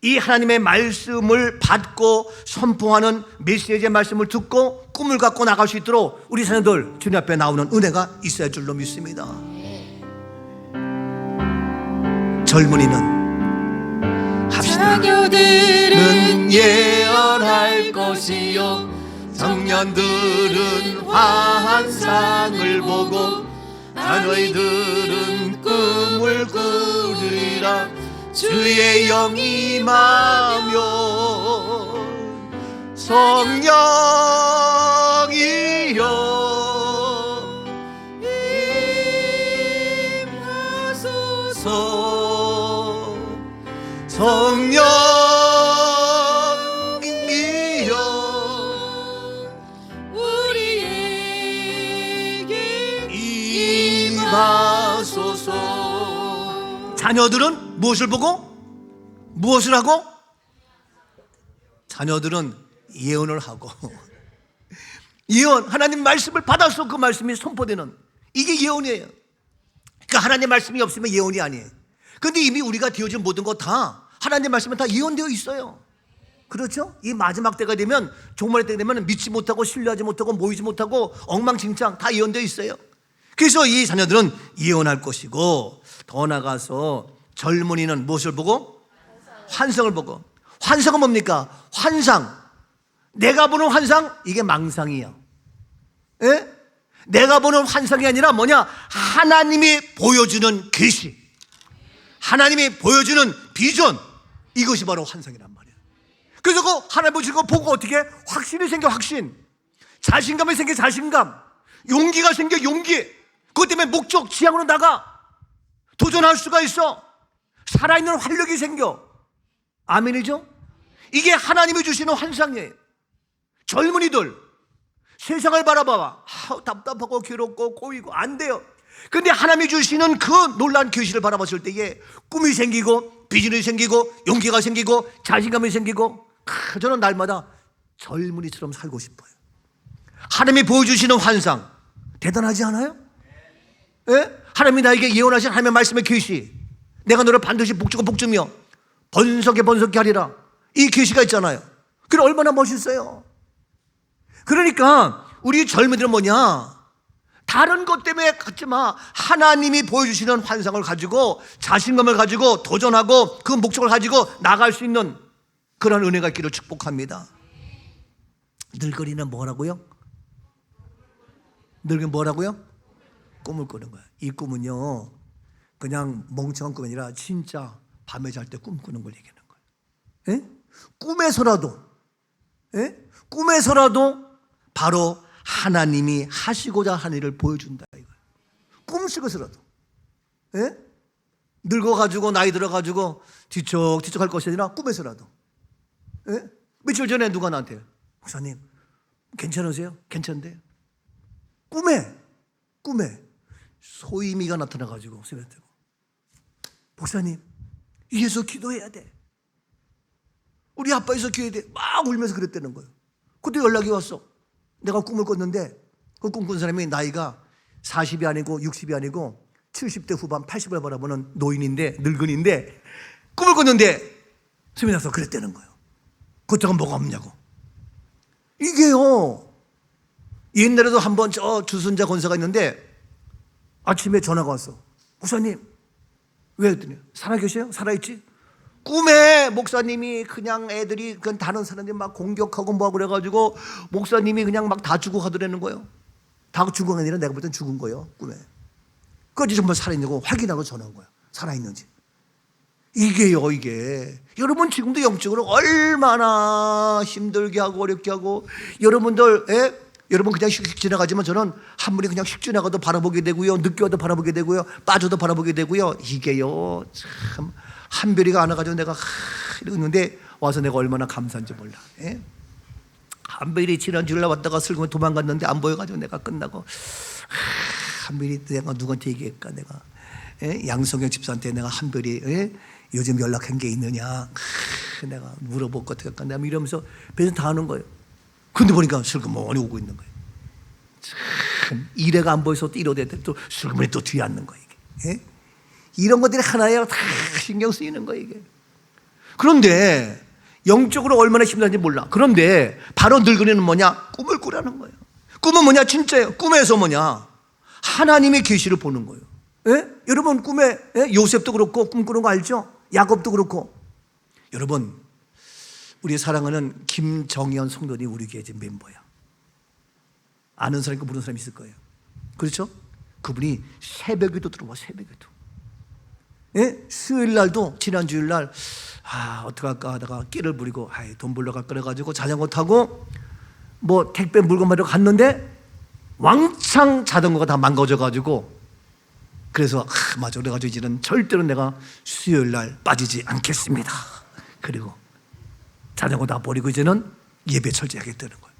이 하나님의 말씀을 받고 선포하는 메시지의 말씀을 듣고 꿈을 갖고 나갈 수 있도록 우리 자녀들 주님 앞에 나오는 은혜가 있어야 할 줄로 믿습니다. 젊은이는 합시다. 자녀들은 예언할 것이요 청년들은 환상을 보고 아너희들은 꿈을 꾸리라. 주의 영이 임하며 성령이여 임하소서. 성령이여 우리에게 임하소서. 자녀들은 무엇을 보고? 무엇을 하고? 자녀들은 예언을 하고 예언, 하나님 말씀을 받아서 그 말씀이 선포되는, 이게 예언이에요. 그러니까 하나님 말씀이 없으면 예언이 아니에요. 그런데 이미 우리가 되어진 모든 것 다 하나님 말씀은 다 예언되어 있어요. 그렇죠? 이 마지막 때가 되면, 종말의 때가 되면 믿지 못하고 신뢰하지 못하고 모이지 못하고 엉망진창 다 예언되어 있어요. 그래서 이 자녀들은 예언할 것이고, 더 나아가서 젊은이는 무엇을 보고? 환상을 보고. 환상은 뭡니까? 환상. 내가 보는 환상, 이게 망상이야. 예? 내가 보는 환상이 아니라 뭐냐? 하나님이 보여주는 계시, 하나님이 보여주는 비전, 이것이 바로 환상이란 말이에요. 그래서 그 하나님 보시는 거 보고 어떻게? 확신이 생겨, 확신. 자신감이 생겨, 자신감. 용기가 생겨, 용기. 그것 때문에 목적, 지향으로 나가. 도전할 수가 있어. 살아있는 활력이 생겨. 아멘이죠? 이게 하나님이 주시는 환상이에요. 젊은이들, 세상을 바라봐봐. 답답하고 괴롭고 꼬이고 안 돼요. 근데 하나님이 주시는 그 놀라운 계시를 바라봤을 때에 꿈이 생기고 비전이 생기고 용기가 생기고 자신감이 생기고, 저는 날마다 젊은이처럼 살고 싶어요. 하나님이 보여주시는 환상 대단하지 않아요? 예? 하나님이 나에게 예언하신 하나님의 말씀의 계시, 내가 너를 반드시 복주고 복주며 번성게 하리라, 이 계시가 있잖아요. 그게 얼마나 멋있어요. 그러니까 우리 젊은이들은 뭐냐? 다른 것 때문에 갖지 마. 하나님이 보여주시는 환상을 가지고 자신감을 가지고 도전하고 그 목적을 가지고 나갈 수 있는 그런 은혜가 있기를 축복합니다. 늙은이는 뭐라고요? 늙은 뭐라고요? 꿈을 꾸는 거야. 이 꿈은요, 그냥 멍청한 꿈이 아니라 진짜 밤에 잘 때 꿈꾸는 걸 얘기하는 거예요. 예? 꿈에서라도, 예? 꿈에서라도 바로 하나님이 하시고자 하는 일을 보여준다 이거예요. 꿈속에서라도. 예? 늙어가지고 나이 들어가지고 뒤척뒤척 할 것이 아니라 꿈에서라도. 예? 며칠 전에 누가 나한테, 목사님 괜찮으세요? 괜찮대요. 꿈에 소임이가 나타나가지고 생각되고, 목사님 위에서 기도해야 돼. 우리 아빠에서 기도해야 돼. 막 울면서 그랬다는 거예요. 그때 연락이 왔어. 내가 꿈을 꿨는데 그 꿈꾼 사람이 나이가 40이 아니고 60이 아니고 70대 후반 80을 바라보는 노인인데, 늙은인데 꿈을 꿨는데 숨이 나서 그랬다는 거예요. 그것저것 뭐가 없냐고. 이게요, 옛날에도 한번 저 주순자 권사가 있는데 아침에 전화가 왔어. 목사님, 왜 했더니 살아계세요? 살아있지? 꿈에 목사님이 그냥 애들이 그냥 다른 사람들이 막 공격하고 뭐하고 그래가지고 목사님이 그냥 막 다 죽어 가더라는 거예요. 다 죽은 게 아니라 내가 볼 땐 죽은 거예요, 꿈에. 그거지 정말 살아있냐고 확인하고 전화한 거야. 살아있는지. 이게요, 이게. 여러분 지금도 영적으로 얼마나 힘들게 하고 어렵게 하고, 여러분들, 여러분 그냥 휙 지나가지만 저는 한 분이 그냥 휙 지나가도 바라보게 되고요, 늦게 와도 바라보게 되고요, 빠져도 바라보게 되고요. 이게요, 참 한별이가 안 와가지고 내가 이러고 있는데 와서 내가 얼마나 감사한지 몰라. 한별이 지난주일날 왔다가 슬금에 도망갔는데 안 보여가지고 내가 끝나고 한별이 내가 누구한테 얘기할까, 내가 양성경 집사한테 내가 한별이 요즘 연락한 게 있느냐 내가 물어볼 것 같을까, 내가 이러면서 배송 다 하는 거예요. 근데 보니까 슬그머니 오고 있는 거예요. 참 이래가 안 보여서 또 이러대 또 슬그머니 또 뒤에 앉는 거예요. 이게. 이런 것들이 하나에 다 신경 쓰이는 거예요, 이게. 그런데 영적으로 얼마나 힘든지 몰라. 그런데 바로 늙은이는 뭐냐? 꿈을 꾸라는 거예요. 꿈은 뭐냐? 진짜예요. 꿈에서 뭐냐? 하나님의 계시를 보는 거예요. 여러분 꿈에 요셉도 그렇고 꿈꾸는 거 알죠? 야곱도 그렇고. 여러분 우리 사랑하는 김정현 성도님 우리 교회 지금 멤버야. 아는 사람 있고 모르는 사람 있을 거예요. 그렇죠? 그분이 새벽에도 들어와. 새벽에도. 수요일 날도 지난 주일 날 어떡할까 하다가 끼를 부리고 돈 벌러 갈까 그래가지고 자전거 타고 뭐 택배 물건 받으러 갔는데 왕창 자전거가 다 망가져가지고, 그래서 맞아 그래가지고 이제는 절대로 내가 수요일 날 빠지지 않겠습니다. 그리고 자전거 다 버리고 이제는 예배 철저하겠다는 거예요.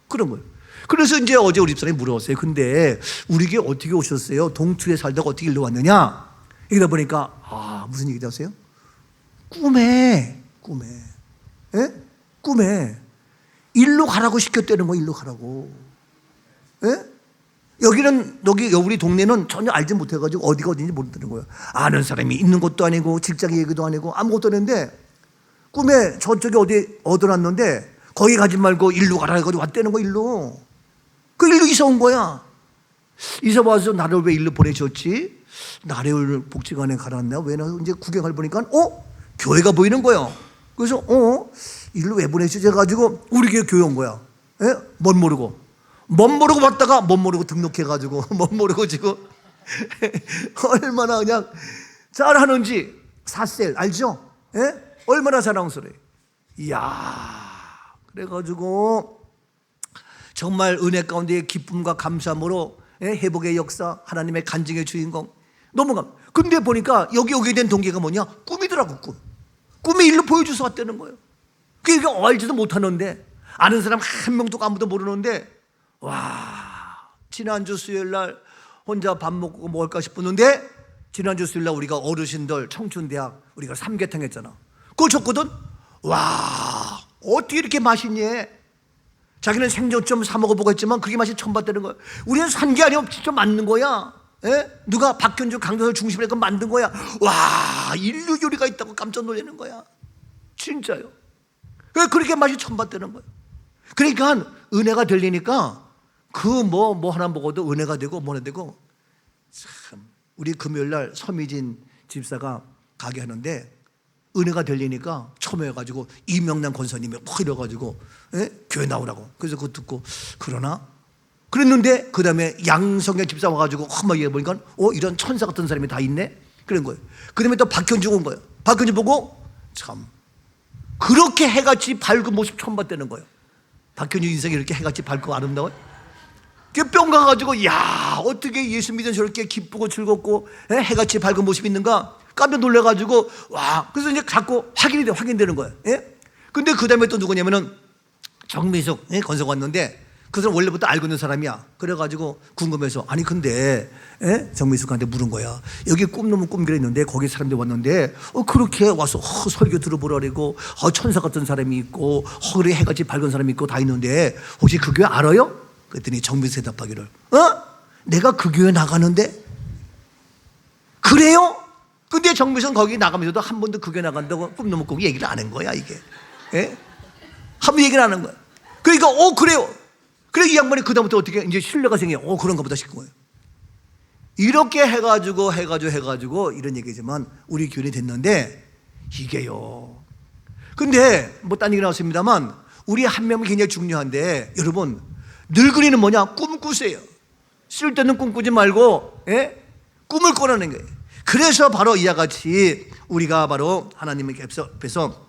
그런 거예요. 그래서 이제 어제 우리 집사람이 물어봤어요. 근데 우리 교회 어떻게 오셨어요? 동투에 살다가 어떻게 일로 왔느냐? 이러다 보니까 무슨 얘기 하세요? 꿈에 일로 가라고 시켰다는 거예요. 일로 가라고. 여기는 여기 우리 동네는 전혀 알지 못해가지고 어디가 어딘지 모른다는 거예요. 아는 사람이 있는 것도 아니고 직장 얘기도 아니고 아무것도 없는데 꿈에 저쪽에 어디 얻어놨는데 거기 가지 말고 일로 가라 해가지고 왔다는 거. 일로. 그 일로 이사 온 거야. 이사 와서 나를 왜 일로 보내셨지? 나래울 복지관에 가라앉나? 왜 나 이제 구경을 보니까 교회가 보이는 거예요. 그래서 일로 왜 보내시지 해가지고 우리 교회 온 거야. 멋 모르고 봤다가 멋 모르고 등록해가지고 멋 모르고 지금 얼마나 그냥 잘하는지. 사셀 알죠? 얼마나 자랑스러워요. 이야. 그래가지고 정말 은혜 가운데 기쁨과 감사함으로 회복의 역사, 하나님의 간증의 주인공 너무 근데 보니까 여기 오게 된 동기가 뭐냐? 꿈이더라고. 꿈이 일로 보여줘서 왔다는 거예요. 그러니까 알지도 못하는데, 아는 사람 한 명도 아무도 모르는데, 와, 지난주 수요일 날 혼자 밥 먹고 뭐 할까 싶었는데 지난주 수요일 날 우리가 어르신들 청춘대학 우리가 삼계탕 했잖아. 그걸 줬거든. 와, 어떻게 이렇게 맛있니? 자기는 생전 좀 사 먹어보고 했지만 그게 맛이 처음 봤다는 거야. 우리는 산 게 아니고 직접 만든 거야. 누가 박현주 강도설 중심으로 해서 만든 거야. 와, 인류 요리가 있다고 깜짝 놀라는 거야. 진짜요. 그렇게 맛이 처음 봤다는 거야. 그러니까 은혜가 들리니까 그 뭐 하나 먹어도 은혜가 되고 뭐나 되고. 참 우리 금요일 날 서미진 집사가 가게 하는데 은혜가 들리니까 처음에 해가지고 이명남 권사님이 막 이래가지고 교회 나오라고. 그래서 그거 듣고 그러나? 그랬는데 그 다음에 양성경 집사 와가지고 막 얘기해보니까 이런 천사 같은 사람이 다 있네? 그런 거예요. 그 다음에 또 박현주 온 거예요. 박현주 보고 참 그렇게 해같이 밝은 모습 처음 봤다는 거예요. 박현주 인생이 이렇게 해같이 밝고 아름다워요? 뿅 가가지고 야, 어떻게 예수 믿은 저렇게 기쁘고 즐겁고 해같이 밝은 모습이 있는가 깜짝 놀래가지고 와. 그래서 이제 자꾸 확인되는 거예요. 근데 그 다음에 또 누구냐면은 정미숙 건석 왔는데 그 사람 원래부터 알고 있는 사람이야. 그래가지고 궁금해서 아니 근데 정미숙한테 물은 거야. 여기 꿈놈은 꿈길에 있는데 거기 사람들 왔는데 그렇게 와서 설교 들어보라고 천사 같은 사람이 있고 그래 해같이 밝은 사람이 있고 다 있는데 혹시 그 교회 알아요? 그랬더니 정비서 대답하기를 내가 그 교회 나가는데 그래요? 근데 정비서는 거기 나가면서도 한 번도 그 교회 나간다고 꿈도 꾸고 얘기를 안 한 거야 이게. 예? 한 번 얘기를 안 한 거야. 그러니까 그래요. 그래 이 양반이 그다음부터 어떻게 이제 신뢰가 생겨. 그런가 보다 싶은 거예요. 이렇게 해가지고 이런 얘기지만 우리 교인이 됐는데 이게요. 근데 뭐 딴 얘기 나왔습니다만 우리 한 명이 굉장히 중요한데 여러분 늙은이는 뭐냐? 꿈 꾸세요. 쓸데없는 꿈 꾸지 말고 꿈을 꿔라는 거예요. 그래서 바로 이와 같이 우리가 바로 하나님 앞에서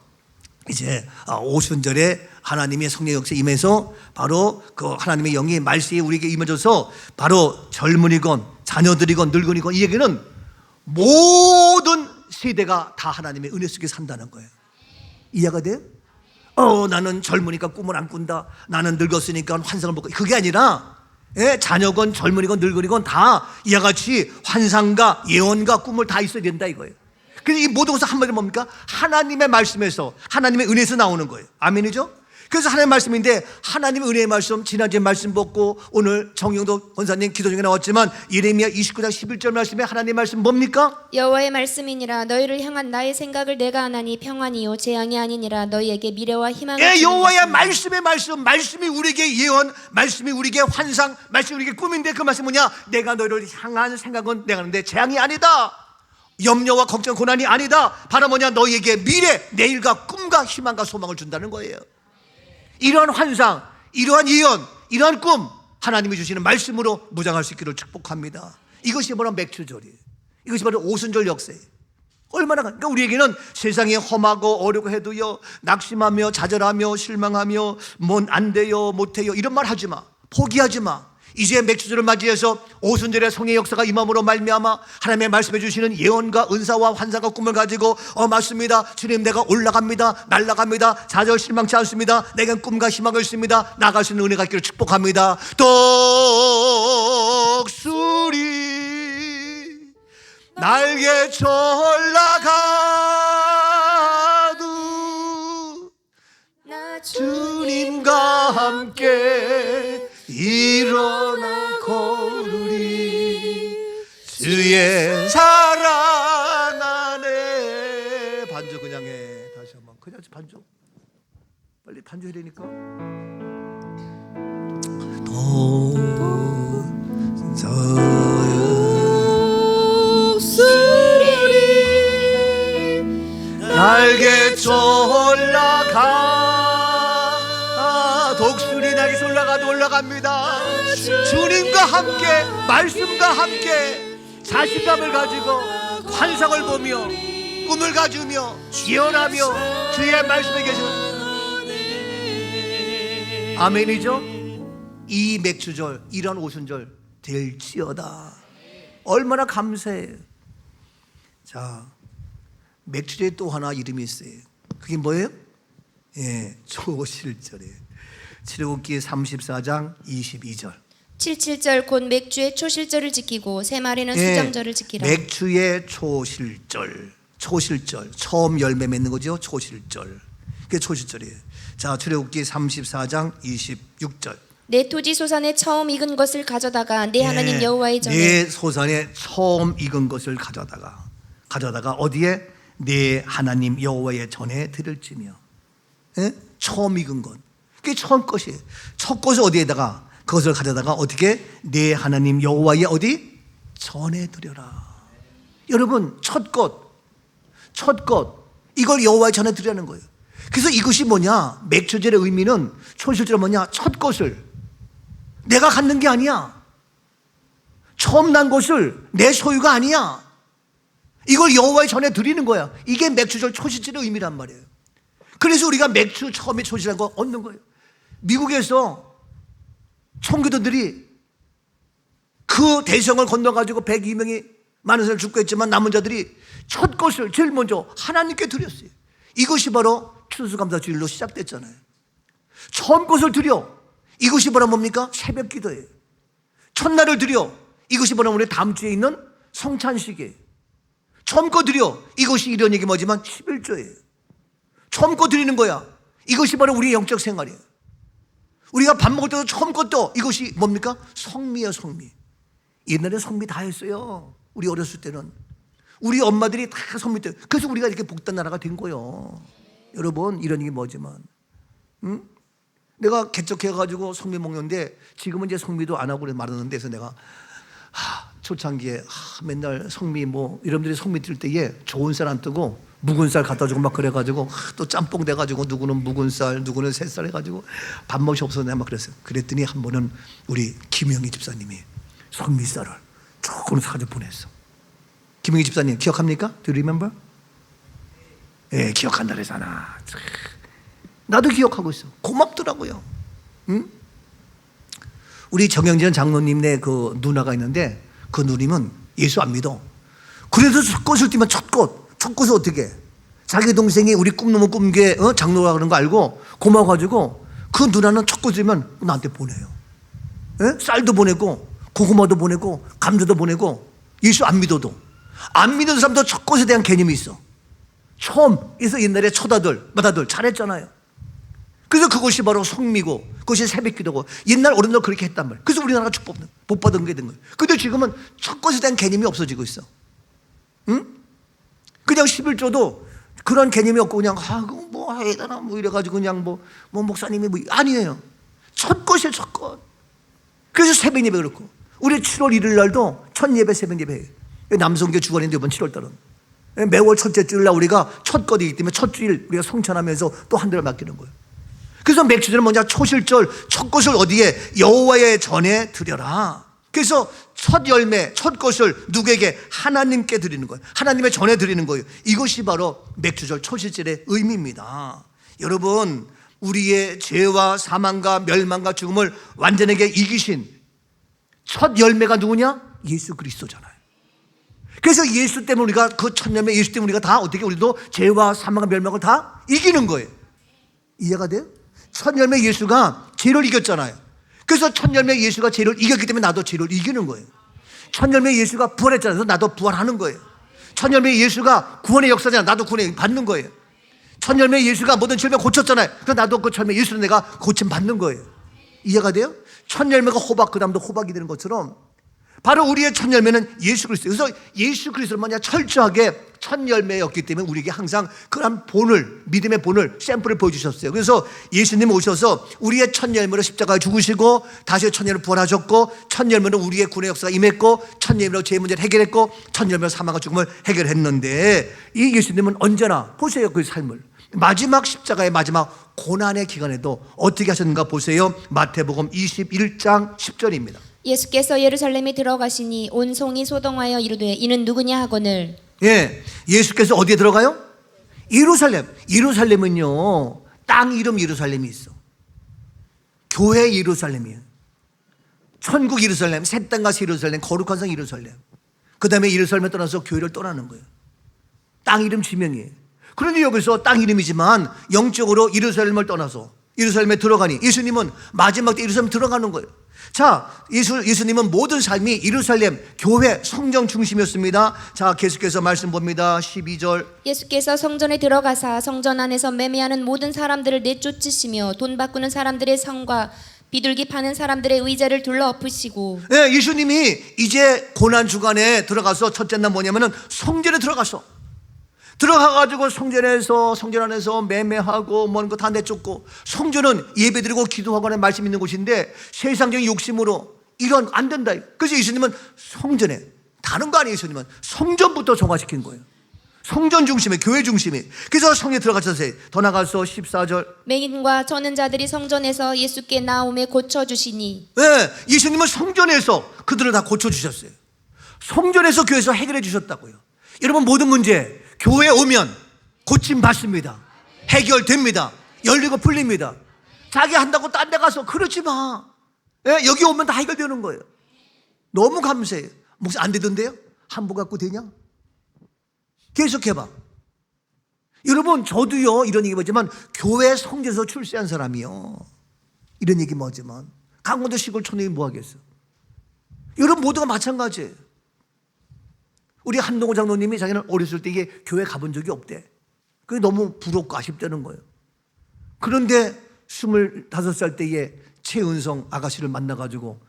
이제 오순절에 하나님의 성령 역사에 임해서 바로 그 하나님의 영이 말씀이 우리에게 임해져서 바로 젊은이건 자녀들이건 늙은이건 이 얘기는 모든 세대가 다 하나님의 은혜 속에 산다는 거예요. 이해가 돼요? 나는 젊으니까 꿈을 안 꾼다. 나는 늙었으니까 환상을 못 꾼다. 그게 아니라 자녀건 젊은이건 늙은이건 다 이와 같이 환상과 예언과 꿈을 다 있어야 된다 이거예요. 그래서 이 모든 것은 한마디로 뭡니까? 하나님의 말씀에서 하나님의 은혜에서 나오는 거예요. 아멘이죠? 그래서 하나님의 말씀인데 하나님의 은혜의 말씀 지난주에 말씀 받고 오늘 정영도 권사님 기도 중에 나왔지만 예레미야 29장 11절 말씀에 하나님의 말씀 뭡니까? 여호와의 말씀이니라 너희를 향한 나의 생각을 내가 아나니 평안이요 재앙이 아니니라 너희에게 미래와 희망을 주는 여호와의 것이니라. 말씀의 말씀 말씀이 우리에게 예언 말씀이 우리에게 환상 말씀이 우리에게 꿈인데 그 말씀 뭐냐? 내가 너희를 향한 생각은 내가 하는데 재앙이 아니다. 염려와 걱정 고난이 아니다. 바로 뭐냐? 너희에게 미래 내일과 꿈과 희망과 소망을 준다는 거예요. 이러한 환상, 이러한 예언, 이러한 꿈 하나님이 주시는 말씀으로 무장할 수 있기를 축복합니다. 이것이 바로 맥추절이에요. 이것이 바로 오순절 역사예요. 얼마나 그러니까 우리에게는 세상이 험하고 어렵고 해도요 낙심하며 좌절하며 실망하며 뭔 안 돼요 못해요 이런 말 하지 마. 포기하지 마. 이제 맥추절을 맞이해서 오순절의 성의 역사가 임함으로 말미암아 하나님의 말씀해 주시는 예언과 은사와 환상과 꿈을 가지고 맞습니다. 주님 내가 올라갑니다. 날아갑니다. 좌절 실망치 않습니다. 내겐 꿈과 희망을 있습니다. 나갈 수 있는 은혜가 있기를 축복합니다. 독수리 날개쳐 올라가도 주님과 함께 일어나 걸으리 주의 사랑 안에 반주 그냥 해 다시 한번 그냥 반주 빨리 반주 해야 되니까 독수리 날개쳐 올라가 독수리 날개쳐 올라가도 올라갑니다. 주님과 함께 말씀과 함께 자신감을 가지고 환상을 보며 꿈을 가지며 예언하며 주의 말씀에 계시는 아멘이죠. 이 맥추절 이런 오순절 될지어다. 얼마나 감사해요. 자 맥추절에 또 하나 이름이 있어요. 그게 뭐예요? 초실절이에요. 출애굽기 34장 22절 77절 곧 맥주의 초실절을 지키고 새 말에는 수정절을 지키라. 맥주의 초실절 처음 열매 맺는 거죠. 초실절 그게 초실절이에요. 자 출애굽기 34장 26절 내 토지 소산에 처음 익은 것을 가져다가 내 하나님 여호와의 전에 내 소산에 처음 익은 것을 가져다가 어디에? 내 하나님 여호와의 전에 드릴지며 처음 익은 것 그게 처음 것이에요. 첫 것을 어디에다가 그것을 가져다가 어떻게 내 하나님 여호와의 어디 전에 드려라. 여러분 첫 것 이걸 여호와의 전에 드리라는 거예요. 그래서 이것이 뭐냐? 맥추절의 의미는 초실절은 뭐냐? 첫 것을 내가 갖는 게 아니야. 처음 난 것을 내 소유가 아니야. 이걸 여호와의 전에 드리는 거야. 이게 맥추절 초실절의 의미란 말이에요. 그래서 우리가 맥주 처음에 초실한 거 얻는 거예요. 미국에서 청교도들이 그 대성을 건너가지고 102명이 많은 사람을 죽고 했지만 남은 자들이 첫 것을 제일 먼저 하나님께 드렸어요. 이것이 바로 추수감사주일로 시작됐잖아요. 처음 것을 드려. 이것이 바로 뭡니까? 새벽 기도예요. 첫날을 드려. 이것이 바로 우리 다음 주에 있는 성찬식이에요. 처음 거 드려. 이것이 이런 얘기 뭐지만 11조예요. 처음 거 드리는 거야. 이것이 바로 우리의 영적 생활이에요. 우리가 밥 먹을 때도 처음 것도 이것이 뭡니까? 성미예요, 성미. 옛날에 성미 다 했어요. 우리 어렸을 때는. 우리 엄마들이 다 성미 때. 그래서 우리가 이렇게 복된 나라가 된 거예요. 여러분, 이런 얘기 뭐지만. 응? 내가 개척해가지고 성미 먹는데 지금은 이제 성미도 안 하고 그래 말하는데 그래서 내가 초창기에 맨날 성미 뭐 여러분들이 성미 뜰 때에 좋은 쌀 안 뜨고 묵은 쌀 갖다 주고 막 그래가지고 또 짬뽕 돼가지고 누구는 묵은 쌀 누구는 새쌀 해가지고 밥맛이 없어서 내가 막 그랬어요. 그랬더니 한 번은 우리 김영희 집사님이 성미 쌀을 조금 사가지고 보냈어. 김영희 집사님 기억합니까? Do you remember? 예, 기억한다 그러잖아. 나도 기억하고 있어. 고맙더라고요. 응? 우리 정영진 장로님네 그 누나가 있는데 그 누님은 예수 안 믿어. 그래도 첫 꽃을 띄면 첫 꽃을 어떻게 해? 자기 동생이 우리 꿈놈의 꿈교회 장로가 그런 거 알고 고마워가지고 그 누나는 첫 꽃을 띄면 나한테 보내요. 예? 쌀도 보내고 고구마도 보내고 감자도 보내고 예수 안 믿어도 안 믿는 사람도 첫 꽃에 대한 개념이 있어. 처음 그래서 옛날에 초다들 마다들 잘했잖아요. 그래서 그것이 바로 성미고 그것이 새벽기도고 옛날 어른들 그렇게 했단 말이에요. 그래서 우리나라가 복 받은 게 된 거예요. 근데 지금은 첫 것에 대한 개념이 없어지고 있어. 응? 그냥 11조도 그런 개념이 없고 그냥 그거 뭐 해야 되나 뭐 이래가지고 그냥 뭐 목사님이 뭐 아니에요. 첫 것이에요, 첫 것. 그래서 새벽 예배 그렇고 우리 7월 1일 날도 첫 예배 새벽 예배 남성교 주관인데 이번 7월 달은 매월 첫째 주일 날 우리가 첫 것이기 때문에 첫 주일 우리가 성찬하면서 또 한 달을 맡기는 거예요. 그래서 맥주절은 먼저 초실절 첫 것을 어디에 여호와의 전에 드려라. 그래서 첫 열매 첫 것을 누구에게? 하나님께 드리는 거예요. 하나님의 전에 드리는 거예요. 이것이 바로 맥주절 초실절의 의미입니다. 여러분 우리의 죄와 사망과 멸망과 죽음을 완전하게 이기신 첫 열매가 누구냐? 예수 그리스도잖아요. 그래서 예수 때문에 우리가 그 첫 열매 예수 때문에 우리가 다 어떻게 우리도 죄와 사망과 멸망을 다 이기는 거예요. 이해가 돼요? 첫 열매 예수가 죄를 이겼잖아요. 그래서 첫 열매 예수가 죄를 이겼기 때문에 나도 죄를 이기는 거예요. 첫 열매 예수가 부활했잖아요. 그래서 나도 부활하는 거예요. 첫 열매 예수가 구원의 역사잖아요. 나도 구원을 받는 거예요. 첫 열매 예수가 모든 질병 고쳤잖아요. 그래서 나도 그 첫 열매 예수로 내가 고침 받는 거예요. 이해가 돼요? 첫 열매가 호박 그 다음도 호박이 되는 것처럼 바로 우리의 첫 열매는 예수 그리스도. 그래서 예수 그리스도를 뭐냐 철저하게 첫 열매였기 때문에 우리에게 항상 그런 본을 믿음의 본을 샘플을 보여주셨어요. 그래서 예수님 오셔서 우리의 첫 열매로 십자가에 죽으시고 다시 첫 열매로 부활하셨고 첫 열매로 우리의 구원의 역사가 임했고 첫 열매로 죄 문제를 해결했고 첫 열매로 사망과 죽음을 해결했는데 이 예수님은 언제나 보세요. 그 삶을 마지막 십자가의 마지막 고난의 기간에도 어떻게 하셨는가 보세요. 마태복음 21장 10절입니다. 예수께서 예루살렘에 들어가시니 온 성이 소동하여 이르되 이는 누구냐 하거늘. 예, 예수께서 어디에 들어가요? 예루살렘. 예루살렘은요 땅 이름 예루살렘이 있어. 교회 예루살렘이에요. 천국 예루살렘, 새 땅과 새 예루살렘, 거룩한 성 예루살렘. 그 다음에 예루살렘을 떠나서 교회를 떠나는 거예요. 땅 이름 지명이에요. 그런데 여기서 땅 이름이지만 영적으로 예루살렘을 떠나서 예루살렘에 들어가니 예수님은 마지막 때 예루살렘 들어가는 거예요. 자, 예수님은 모든 삶이 예루살렘, 교회, 성전 중심이었습니다. 자, 계속해서 말씀 봅니다. 12절. 예수께서 성전에 들어가사 성전 안에서 매매하는 모든 사람들을 내쫓으시며 돈 바꾸는 사람들의 성과 비둘기 파는 사람들의 의자를 둘러 엎으시고. 예, 예수님이 이제 고난 주간에 들어가서 첫째 날 뭐냐면은 성전에 들어가가지고 성전 안에서 매매하고 뭔 거 다 내쫓고 성전은 예배드리고 기도하고 하는 말씀 있는 곳인데 세상적인 욕심으로 이런 안 된다. 그래서 예수님은 성전에 다른 거 아니에요. 예수님은 성전부터 정화시킨 거예요. 성전 중심에 교회 중심에. 그래서 성에 들어가셔서 더 나가서 14절. 맹인과 저는 자들이 성전에서 예수께 나오매 고쳐주시니. 네, 예수님은 성전에서 그들을 다 고쳐주셨어요. 성전에서 교회에서 해결해 주셨다고요. 여러분 모든 문제 교회에 오면 고침받습니다. 해결됩니다. 열리고 풀립니다. 자기 한다고 딴 데 가서 그러지 마. 예, 여기 오면 다 해결되는 거예요. 너무 감사해요. 목사 안 되던데요? 한복 갖고 되냐? 계속해봐. 여러분 저도요 이런 얘기 뭐지만 교회 성전에서 출세한 사람이요. 이런 얘기 뭐지만 강원도 시골 촌이 뭐 하겠어. 여러분 모두가 마찬가지예요. 우리 한동호 장로님이 자기는 어렸을 때 이게 교회 가본 적이 없대. 그게 너무 부럽고 아쉽다는 거예요. 그런데 25살 때에 최은성 아가씨를 만나가지고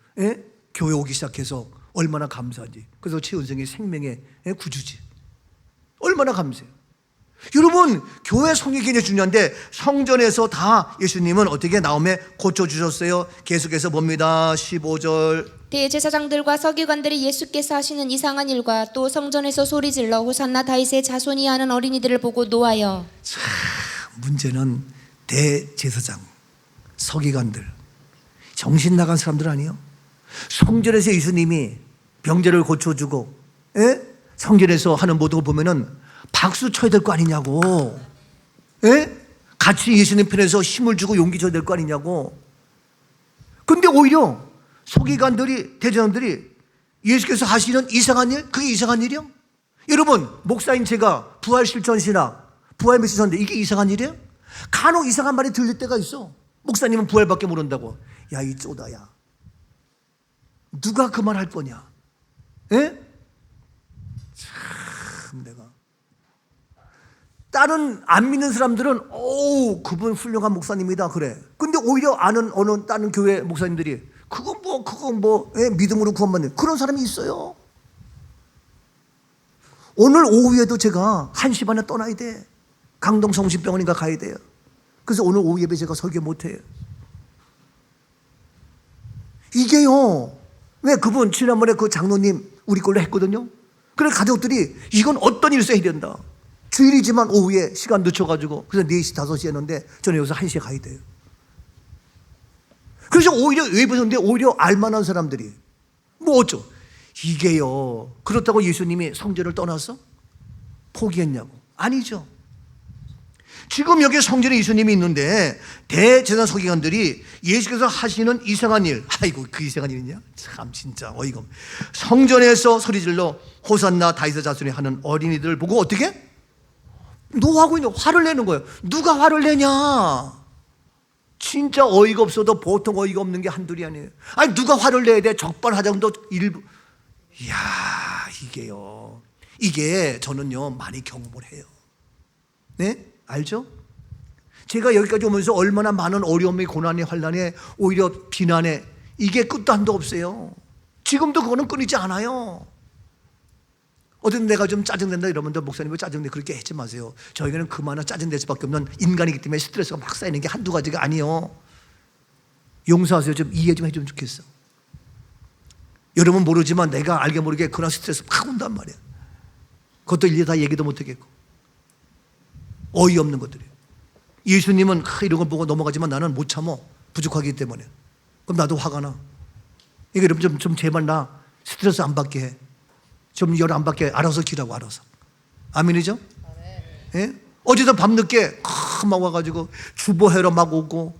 교회 오기 시작해서 얼마나 감사하지. 그래서 최은성이 생명의 구주지. 얼마나 감사해요. 여러분, 교회 성육이 굉장히 중요한데 성전에서 다 예수님은 어떻게 나음에 고쳐주셨어요. 계속해서 봅니다. 15절. 대제사장들과 서기관들이 예수께서 하시는 이상한 일과 또 성전에서 소리질러 호산나 다윗의 자손이 하는 어린이들을 보고 노하여. 문제는 대제사장, 서기관들, 정신 나간 사람들 아니에요? 성전에서 예수님이 병자를 고쳐주고 성전에서 하는 모든 걸 보면은 박수 쳐야 될 거 아니냐고. 같이 예수님 편에서 힘을 주고 용기 줘야 될 거 아니냐고. 근데 오히려 서기관들이, 대제사장들이 예수께서 하시는 이상한 일, 그게 이상한 일이요? 여러분, 목사인 제가 부활 실천 신학, 부활 메시지 전데 이게 이상한 일이에요? 간혹 이상한 말이 들릴 때가 있어. 목사님은 부활밖에 모른다고. 야, 이 쪼다야, 누가 그 말 할 거냐? 참, 내가 다른 안 믿는 사람들은 그분 훌륭한 목사님이다 그래. 근데 오히려 아는 어느 다른 교회 목사님들이 그건 뭐 믿음으로 구원받는 그런 사람이 있어요. 오늘 오후에도 제가 1시 반에 떠나야 돼. 강동 성심병원인가 가야 돼요. 그래서 오늘 오후 예배 제가 설교 못해요. 이게요, 왜 그분 지난번에 그 장로님 우리 걸로 했거든요. 그래 가족들이 이건 어떤 일을 써야 된다. 주일이지만 오후에 시간 늦춰가지고 그래서 4시 5시에 했는데 저는 여기서 1시에 가야 돼요. 그래서 오히려 왜 보셨는데 오히려 알만한 사람들이 뭐 어쩌 이게요, 그렇다고 예수님이 성전을 떠나서 포기했냐고. 아니죠. 지금 여기 성전에 예수님이 있는데 대제사장 서기관들이 예수께서 하시는 이상한 일, 아이고 그 이상한 일이냐, 참 진짜 어이가 없네. 성전에서 소리질러 호산나 다윗의 자손이 하는 어린이들을 보고 어떻게? 노하고 있는, 화를 내는 거예요. 누가 화를 내냐? 진짜 어이가 없어도 보통 어이가 없는 게 한둘이 아니에요. 아니 누가 화를 내야 돼? 적반하장도 일부. 이야, 이게요, 이게 저는요 많이 경험을 해요. 네? 알죠? 제가 여기까지 오면서 얼마나 많은 어려움이, 고난이, 환난에, 오히려 비난에, 이게 끝도 한도 없어요. 지금도 그거는 끊이지 않아요. 어떤 내가 좀 짜증낸다 이러면 목사님 왜 짜증내? 그렇게 하지 마세요. 저에게는 그만한 짜증낼 수밖에 없는 인간이기 때문에 스트레스가 막 쌓이는 게 한두 가지가 아니에요. 용서하세요. 좀 이해 좀 해주면 좋겠어. 여러분 모르지만 내가 알게 모르게 그런 스트레스 막 온단 말이야. 그것도 일일이 다 얘기도 못하겠고 어이없는 것들이에요. 예수님은 이런 걸 보고 넘어가지만 나는 못 참어. 부족하기 때문에. 그럼 나도 화가 나. 이게 여러분 좀 제발 나 스트레스 안 받게 해. 좀 열 안 받게 알아서 기라고. 알아서. 아멘이죠? 예? 어제도 밤늦게 막 와가지고 주보하러 막 오고,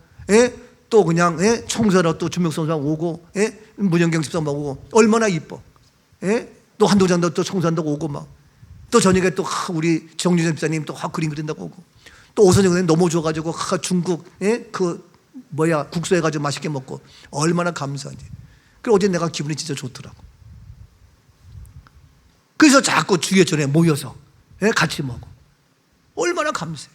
또 그냥 청소하러 또 주명성장 오고, 문영경 집사 막 오고, 얼마나 이뻐. 또 한도장도 또 청소한다고 오고 막. 또 저녁에 또 우리 정유재 집사님 또 그림 그린다고 오고, 또 오선영 선생님 너무 좋아가지고 중국 국수 해가지고 맛있게 먹고, 얼마나 감사한지. 그리고 어제 내가 기분이 진짜 좋더라고. 그래서 자꾸 주의전에 모여서 같이 먹어. 얼마나 감사해.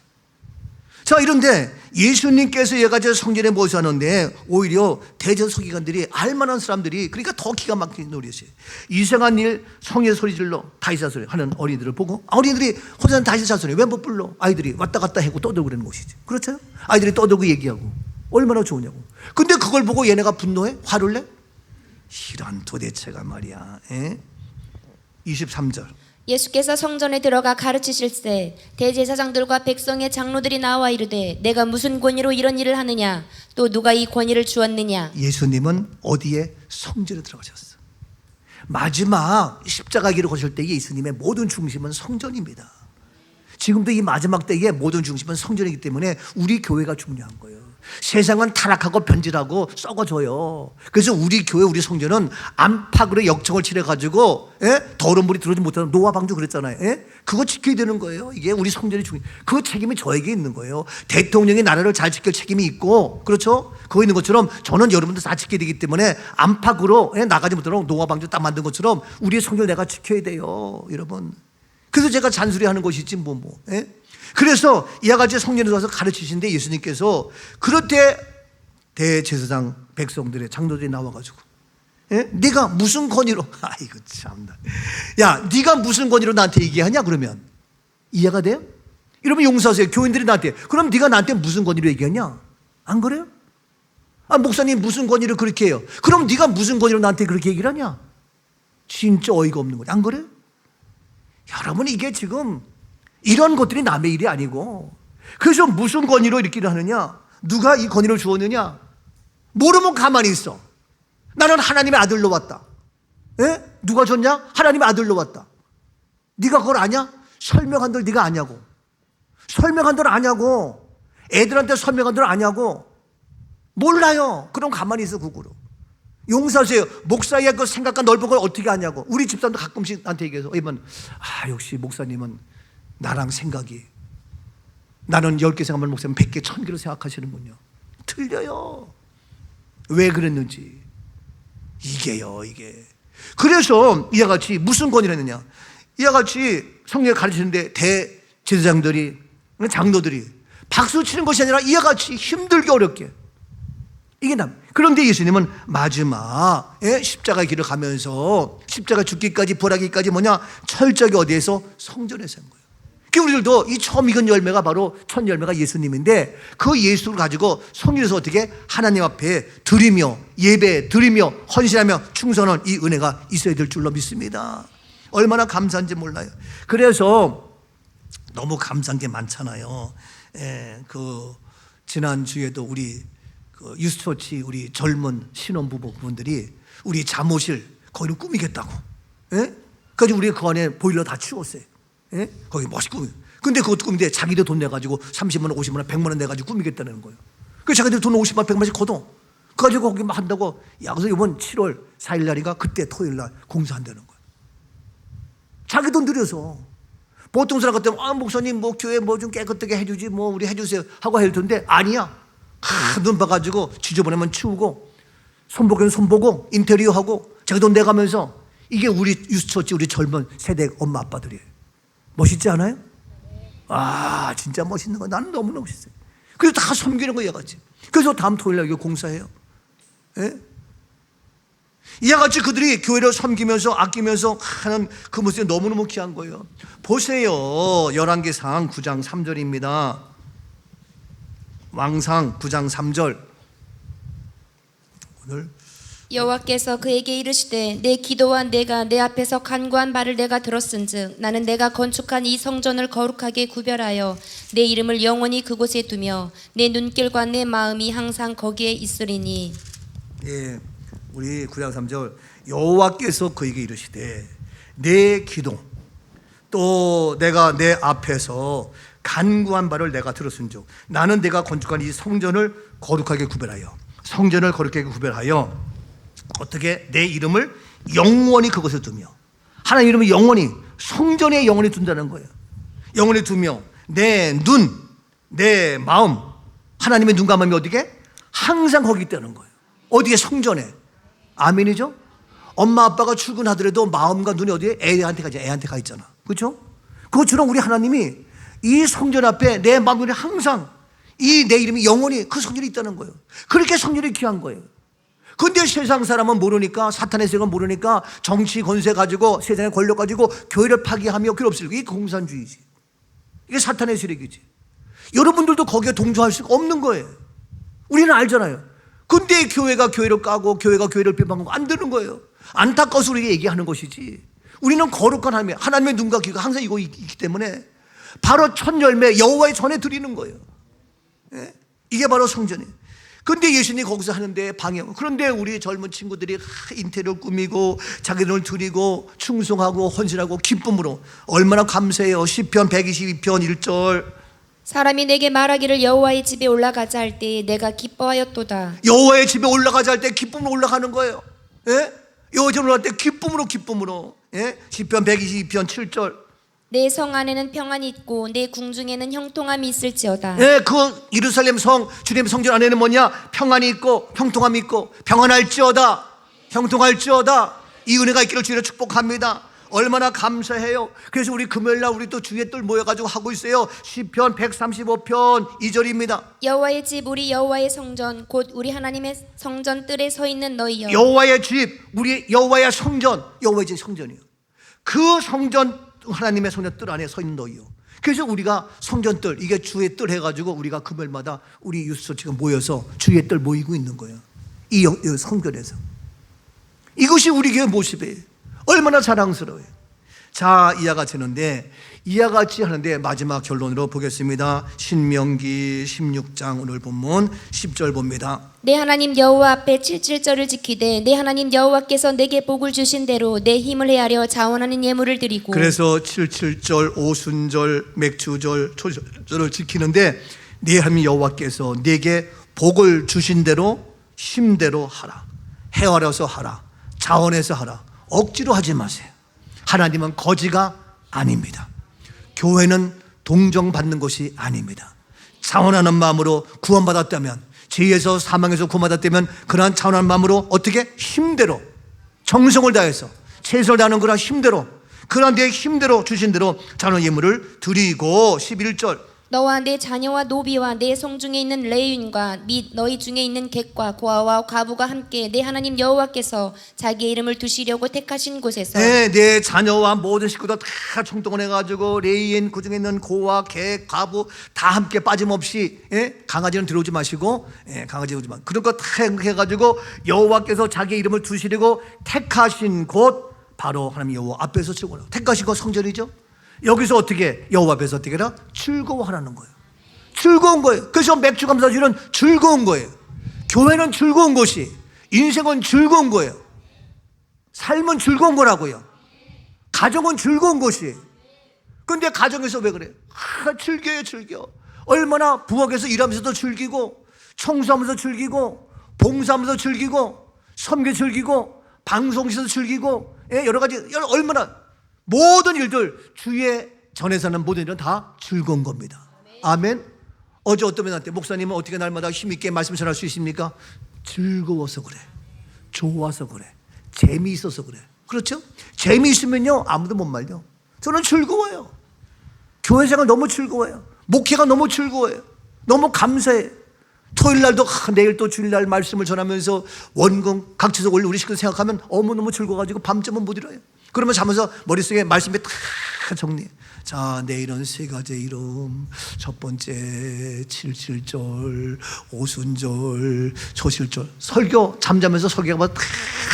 자, 이런데 예수님께서 여기까지 성전에 모셔놨는데 오히려 대제사장 서기관들이 알만한 사람들이, 그러니까 더 기가 막힌 노릇이에요. 이상한 일, 성의 소리질러 다윗의 자손이 하는 어린이들을 보고, 어린이들이 호산나 다윗의 자손이 왜 못 불러? 아이들이 왔다 갔다 하고 떠들고 그러는 것이죠. 그렇죠? 아이들이 떠들고 얘기하고 얼마나 좋으냐고. 근데 그걸 보고 얘네가 분노해? 화를 내? 이런 도대체가 말이야. 23절. 예수께서 성전에 들어가 가르치실세 대제사장들과 백성의 장로들이 나와 이르되 내가 무슨 권위로 이런 일을 하느냐, 또 누가 이 권위를 주었느냐. 예수님은 어디에? 성전에 들어가셨어. 마지막 십자가 길을 거실 때에 예수님의 모든 중심은 성전입니다. 지금도 이 마지막 때에 모든 중심은 성전이기 때문에 우리 교회가 중요한 거예요. 세상은 타락하고 변질하고 썩어져요. 그래서 우리 교회, 우리 성전은 안팎으로 역청을 칠해가지고 더러운 물이 들어오지 못하는 노아 방주 그랬잖아요. 그거 지켜야 되는 거예요. 이게 우리 성전이 중요해요. 그 책임이 저에게 있는 거예요. 대통령이 나라를 잘 지킬 책임이 있고, 그렇죠? 그거 있는 것처럼 저는 여러분들 다 지켜야 되기 때문에 안팎으로 나가지 못하도록 노아 방주 딱 만든 것처럼 우리의 성전을 내가 지켜야 돼요, 여러분. 그래서 제가 잔소리하는 것이지 그래서 이와 같이 성전에 들어가서 가르치시는데 예수님께서 그럴 때 대제사장 백성들의 장로들이 나와가지고, 예? 네가 무슨 권위로, 아이고 참나, 야 네가 무슨 권위로 나한테 얘기하냐? 그러면 이해가 돼요? 이러면 용서하세요. 교인들이 나한테, 그럼 네가 나한테 무슨 권위로 얘기하냐? 안 그래요? 아, 목사님 무슨 권위로 그렇게 해요? 그럼 네가 무슨 권위로 나한테 그렇게 얘기를 하냐? 진짜 어이가 없는 거지. 안 그래요? 여러분, 이게 지금 이런 것들이 남의 일이 아니고, 그래서 무슨 권위로 이렇게 하느냐? 누가 이 권위를 주었느냐? 모르면 가만히 있어. 나는 하나님의 아들로 왔다. 예? 누가 줬냐? 하나님의 아들로 왔다. 네가 그걸 아냐? 설명한들 네가 아냐고. 설명한들 아냐고. 애들한테 설명한들 아냐고. 몰라요. 그럼 가만히 있어, 국으로. 용서하세요. 목사의 그 생각과 넓은 걸 어떻게 아냐고. 우리 집사람도 가끔씩 나한테 얘기해서, 역시 목사님은 나랑 생각이, 나는 10개 생각하면 목사님 100개, 1000개로 생각하시는군요. 틀려요. 왜 그랬는지. 이게요, 이게. 그래서 이와 같이 무슨 권위를 했느냐? 이와 같이 성경을 가르치는데 대제사장들이, 장로들이 박수 치는 것이 아니라 이와 같이 힘들게 어렵게, 이게 그런데 예수님은 마지막에 십자가 길을 가면서 십자가 죽기까지 벌하기까지 뭐냐? 철저하게 어디에서? 성전에서 한 거예요. 그 우리들도 이 처음 익은 열매가 바로 첫 열매가 예수님인데, 그 예수를 가지고 성전에서 어떻게 하나님 앞에 드리며 예배 드리며 헌신하며 충성하는 이 은혜가 있어야 될 줄로 믿습니다. 얼마나 감사한지 몰라요. 그래서 너무 감사한 게 많잖아요. 지난 주에도 우리 유스처치 우리 젊은 신혼부부분들이 우리 잠옷을 거기를 꾸미겠다고, 그래서 우리가 그 안에 보일러 다 치웠어요. 거기 멋있고. 근데 그것도 꾸미는데 자기도 돈 내가지고 30만 원, 50만 원, 100만 원 내가지고 꾸미겠다는 거예요. 그래서 자기들 돈 50만 원, 100만 원씩 걷어. 그래가지고 거기 막 한다고. 야, 그래서 이번 7월 4일 날인가 그때 토요일 날 공사한다는 거예요. 자기 돈 들여서. 보통 사람 같으면, 목사님 뭐 교회 뭐 좀 깨끗하게 해주지, 뭐 우리 해주세요 하고 할 텐데, 아니야. 눈 봐가지고 지저분하면 치우고, 손보기는 손보고, 인테리어 하고, 자기 돈 내가면서. 이게 우리 유스처치 우리 젊은 세대 엄마 아빠들이에요. 멋있지 않아요? 아, 진짜 멋있는 거. 나는 너무너무 멋있어요. 그래서 다 섬기는 거야 같이. 그래서 다음 토요일 날 이거 공사해요. 이와 같이 그들이 교회를 섬기면서 아끼면서 하는 그 모습이 너무너무 귀한 거예요. 보세요. 열왕기상 9장 3절입니다. 왕상 9장 3절. 오늘 여호와께서 그에게 이르시되 내 기도와 내가 내 앞에서 간구한 바를 내가 들었은즉 나는 내가 건축한 이 성전을 거룩하게 구별하여 내 이름을 영원히 그곳에 두며 내 눈길과 내 마음이 항상 거기에 있으리니. 예, 우리 9장 3절. 여호와께서 그에게 이르시되 내 기도 또 내가 내 앞에서 간구한 바를 내가 들었은즉 나는 내가 건축한 이 성전을 거룩하게 구별하여, 성전을 거룩하게 구별하여 어떻게? 내 이름을 영원히 그것에 두며. 하나님 이름을 영원히, 성전에 영원히 둔다는 거예요. 영원히 두며 내 눈, 내 마음, 하나님의 눈과 마음이 어디게? 항상 거기 있다는 거예요. 어디에? 성전에. 아멘이죠? 엄마 아빠가 출근하더라도 마음과 눈이 어디에? 애한테 가지. 애한테 가 있잖아. 그렇죠? 그것처럼 우리 하나님이 이 성전 앞에 내 마음과 눈이 항상, 이 내 이름이 영원히 그 성전에 있다는 거예요. 그렇게 성전이 귀한 거예요. 근데 세상 사람은 모르니까, 사탄의 세력은 모르니까 정치 권세 가지고 세상의 권력 가지고 교회를 파괴하며 괴롭히고, 이게 공산주의지. 이게 사탄의 세력이지. 여러분들도 거기에 동조할 수가 없는 거예요. 우리는 알잖아요. 근데 교회가 교회를 까고 교회가 교회를 비방하고 안 되는 거예요. 안타까워서 우리가 얘기하는 것이지. 우리는 거룩한 하나님의 눈과 귀가 항상 이거 있기 때문에 바로 첫 열매 여호와의 전에 드리는 거예요. 이게 바로 성전이에요. 근데 예수님이 거기서 하는데 방해하고. 그런데 우리 젊은 친구들이 인테리어 꾸미고 자기 돈을 드리고 충성하고 헌신하고 기쁨으로 얼마나 감사해요. 시편 122편 1절. 사람이 내게 말하기를 여호와의 집에 올라가자 할 때에 내가 기뻐하였도다. 여호와의 집에 올라가자 할 때 기쁨으로 올라가는 거예요. 여호와의 집에 올라갈 때 기쁨으로. 시편 122편 7절. 내 성 안에는 평안이 있고 내 궁중에는 형통함이 있을지어다. 그 예루살렘 성, 주님 성전 안에는 뭐냐? 평안이 있고 형통함이 있고 평안할지어다. 형통할지어다. 이 은혜가 있기를 주님으로 축복합니다. 얼마나 감사해요. 그래서 우리 금요일날 우리 또 주의 뜰 모여가지고 하고 있어요. 시편 135편 2절입니다. 여호와의 집 우리 여호와의 성전 곧 우리 하나님의 성전 뜰에 서 있는 너희여. 여호와의 집, 우리 여호와의 성전, 여호와의 집 성전이요. 그 성전, 하나님의 성전 뜰 안에 서 있는 너희요. 그래서 우리가 성전 뜰, 이게 주의 뜰 해가지고 우리가 금요일마다 우리 유스처 지금 모여서 주의 뜰 모이고 있는 거예요. 이 성전에서. 이것이 우리 교회 모습이에요. 얼마나 자랑스러워요. 자, 이와 같이 하는데, 이와 같이 하는데 마지막 결론으로 보겠습니다. 신명기 16장 오늘 본문 10절 봅니다. 내 하나님 여호와 앞에 77절을 지키되 내 하나님 여호와께서 내게 복을 주신 대로 내 힘을 헤아려 자원하는 예물을 드리고. 그래서 그래서 77절, 오순절, 맥주절, 초절을 지키는데 네 하나님 여호와께서 내게 복을 주신 대로 힘대로 하라. 헤아려서 하라. 자원해서 하라. 억지로 하지 마세요. 하나님은 거지가 아닙니다. 교회는 동정받는 것이 아닙니다. 자원하는 마음으로 구원받았다면, 죄에서 사망에서 구원받았다면 그러한 자원하는 마음으로 어떻게 힘대로 정성을 다해서 최선을 다하는 그런 힘대로, 그러한 내 힘대로 주신 대로 자원 예물을 드리고. 11절 너와 내 자녀와 노비와 내 성중에 있는 레위인과 및 너희 중에 있는 객과 고아와 과부가 함께 내 하나님 여호와께서 자기의 이름을 두시려고 택하신 곳에서. 내 자녀와 모든 식구들 다 총동원해가지고 레위인, 그 중에 있는 고아, 개, 과부 다 함께 빠짐없이, 강아지는 들어오지 마시고, 강아지 오지 마. 그런 거 다 해가지고 여호와께서 자기의 이름을 두시려고 택하신 곳, 바로 하나님 여호와 앞에서 즐거워. 택하신 곳 성전이죠. 여기서 어떻게 여호와 앞에서 어떻게 해라? 즐거워하라는 거예요. 즐거운 거예요. 그래서 맥주 감사주일은 즐거운 거예요. 교회는 즐거운 것이, 인생은 즐거운 거예요. 삶은 즐거운 거라고요. 가정은 즐거운 것이. 근데 가정에서 왜 그래? 즐겨요, 즐겨. 얼마나 부엌에서 일하면서도 즐기고, 청소하면서 즐기고, 봉사하면서 즐기고, 섬겨 즐기고, 방송에서도 즐기고, 여러 가지, 얼마나 모든 일들, 주의 전에서는 모든 일은 다 즐거운 겁니다. 아멘. 어제 어떤 분한테, 목사님은 어떻게 날마다 힘있게 말씀 전할 수 있습니까? 즐거워서 그래. 좋아서 그래. 재미있어서 그래. 그렇죠? 재미있으면요 아무도 못 말려. 저는 즐거워요. 교회 생활 너무 즐거워요. 목회가 너무 즐거워요. 너무 감사해. 토요일 날도 내일 또 주일날 말씀을 전하면서 원금 각처에서 올려 우리 식구 생각하면 너무 즐거워가지고 밤잠은 못 일어요. 그러면 자면서 머릿속에 말씀이 다 정리해. 자, 내일은 세 가지 이름. 첫 번째 77절, 오순절, 초실절. 설교 잠자면서 설교가 다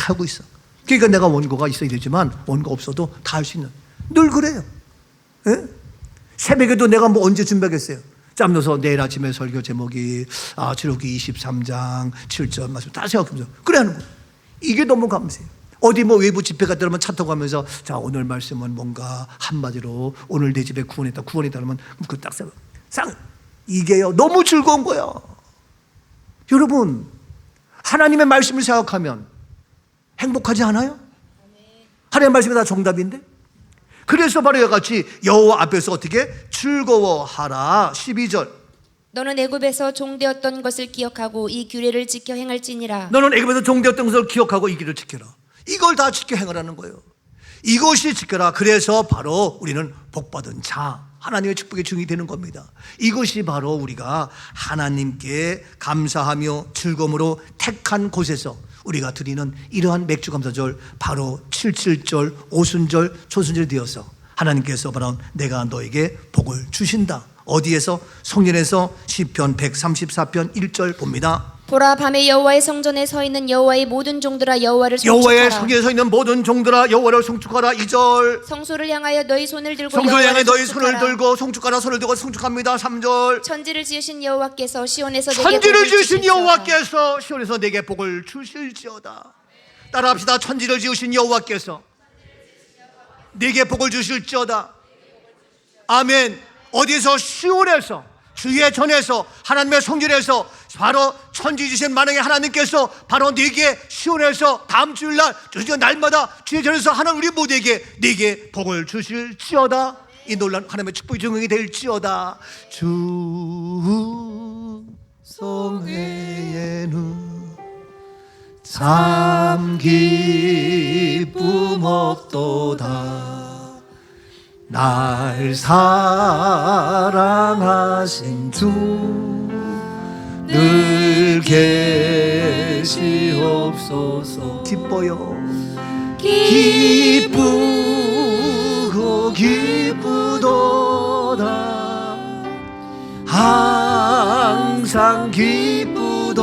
하고 있어. 그러니까 내가 원고가 있어야 되지만 원고 없어도 다 할 수 있는. 늘 그래요. 새벽에도 내가 뭐 언제 준비하겠어요. 짬넣어서 내일 아침에 설교 제목이 출애굽기 23장 7절 말씀 다 생각하면서 그래 하는 거예요. 이게 너무 감사해요. 어디 뭐 외부 집회 갔다 그러면 차 타고 가면서 자, 오늘 말씀은 뭔가 한마디로 오늘 내 집에 구원했다 그러면 그 딱 생각. 이게요 너무 즐거운 거야. 여러분, 하나님의 말씀을 생각하면 행복하지 않아요? 하나님의 말씀이 다 정답인데. 그래서 바로 이와 같이 여호와 앞에서 어떻게 즐거워하라. 12절 너는 애굽에서 종되었던 것을 기억하고 이 규례를 지켜 행할지니라. 너는 애굽에서 종되었던 것을 기억하고 이 길을 지켜라. 이걸 다 지켜 행하라는 거예요. 이것이 지켜라. 그래서 바로 우리는 복받은 자, 하나님의 축복의 증이 되는 겁니다. 이것이 바로 우리가 하나님께 감사하며 즐거움으로 택한 곳에서 우리가 드리는 이러한 맥주 감사절, 바로 77절, 오순절, 초순절이 되어서 하나님께서 바로 내가 너에게 복을 주신다. 어디에서? 성전에서. 시편 134편 1절 봅니다. 보라, 밤에 여호와의 성전에 서 있는 여호와의 모든 종들아 여호와를 여호와의 송축하라. 성전에 서 있는 모든 종들아 여호와를 송축하라. 2절 성소를 향하여 너희 손을 들고 성소를 향해 여호와를 너희 손을 송축하라. 들고 송축하라. 손을 들고 송축합니다. 3절 천지를 지으신 여호와께서 시온에서 내게 천지를 복을 지으신 주실지어다. 여호와께서 시온에서 내게 복을 주실지어다. 따라합시다. 천지를 지으신 여호와께서 내게 복을 주실지어다. 아멘. 어디서? 시온에서, 주의 전에서, 하나님의 성전에서, 바로 천지 지으신 만왕의 하나님께서 바로 내게 시온에서 다음 주일날 주시는 날마다 주의 전에서 하나님 우리 모두에게 내게 복을 주실지어다. 이 놀라운 하나님의 축복의 증응이 될지어다. 주 성회에는 참 기쁨 없도다. 날 사랑하신 주 늘 계시옵소서. 기뻐요. 기쁘고 기쁘도다. 항상 기쁘도다.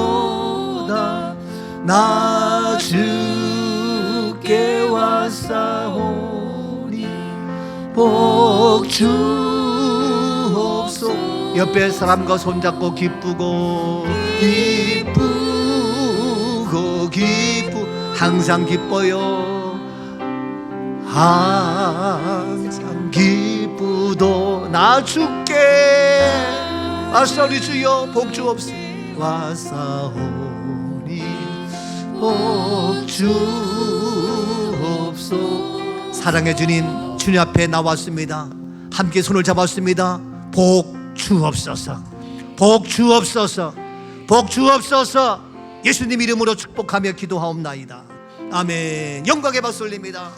나 주께 왔사오니 복 주옵소서. 옆에 사람과 손잡고 기쁘고 항상 기뻐요. 항상 기쁘도 나 주께 왔사오니 주여 복 주옵소서. 왔사오니 복 주옵소서. 사랑의 주님, 주님 앞에 나왔습니다. 함께 손을 잡았습니다. 복 주옵소서. 복 주옵소서. 복 주옵소서. 예수님 이름으로 축복하며 기도하옵나이다. 아멘. 영광의 박수 올립니다.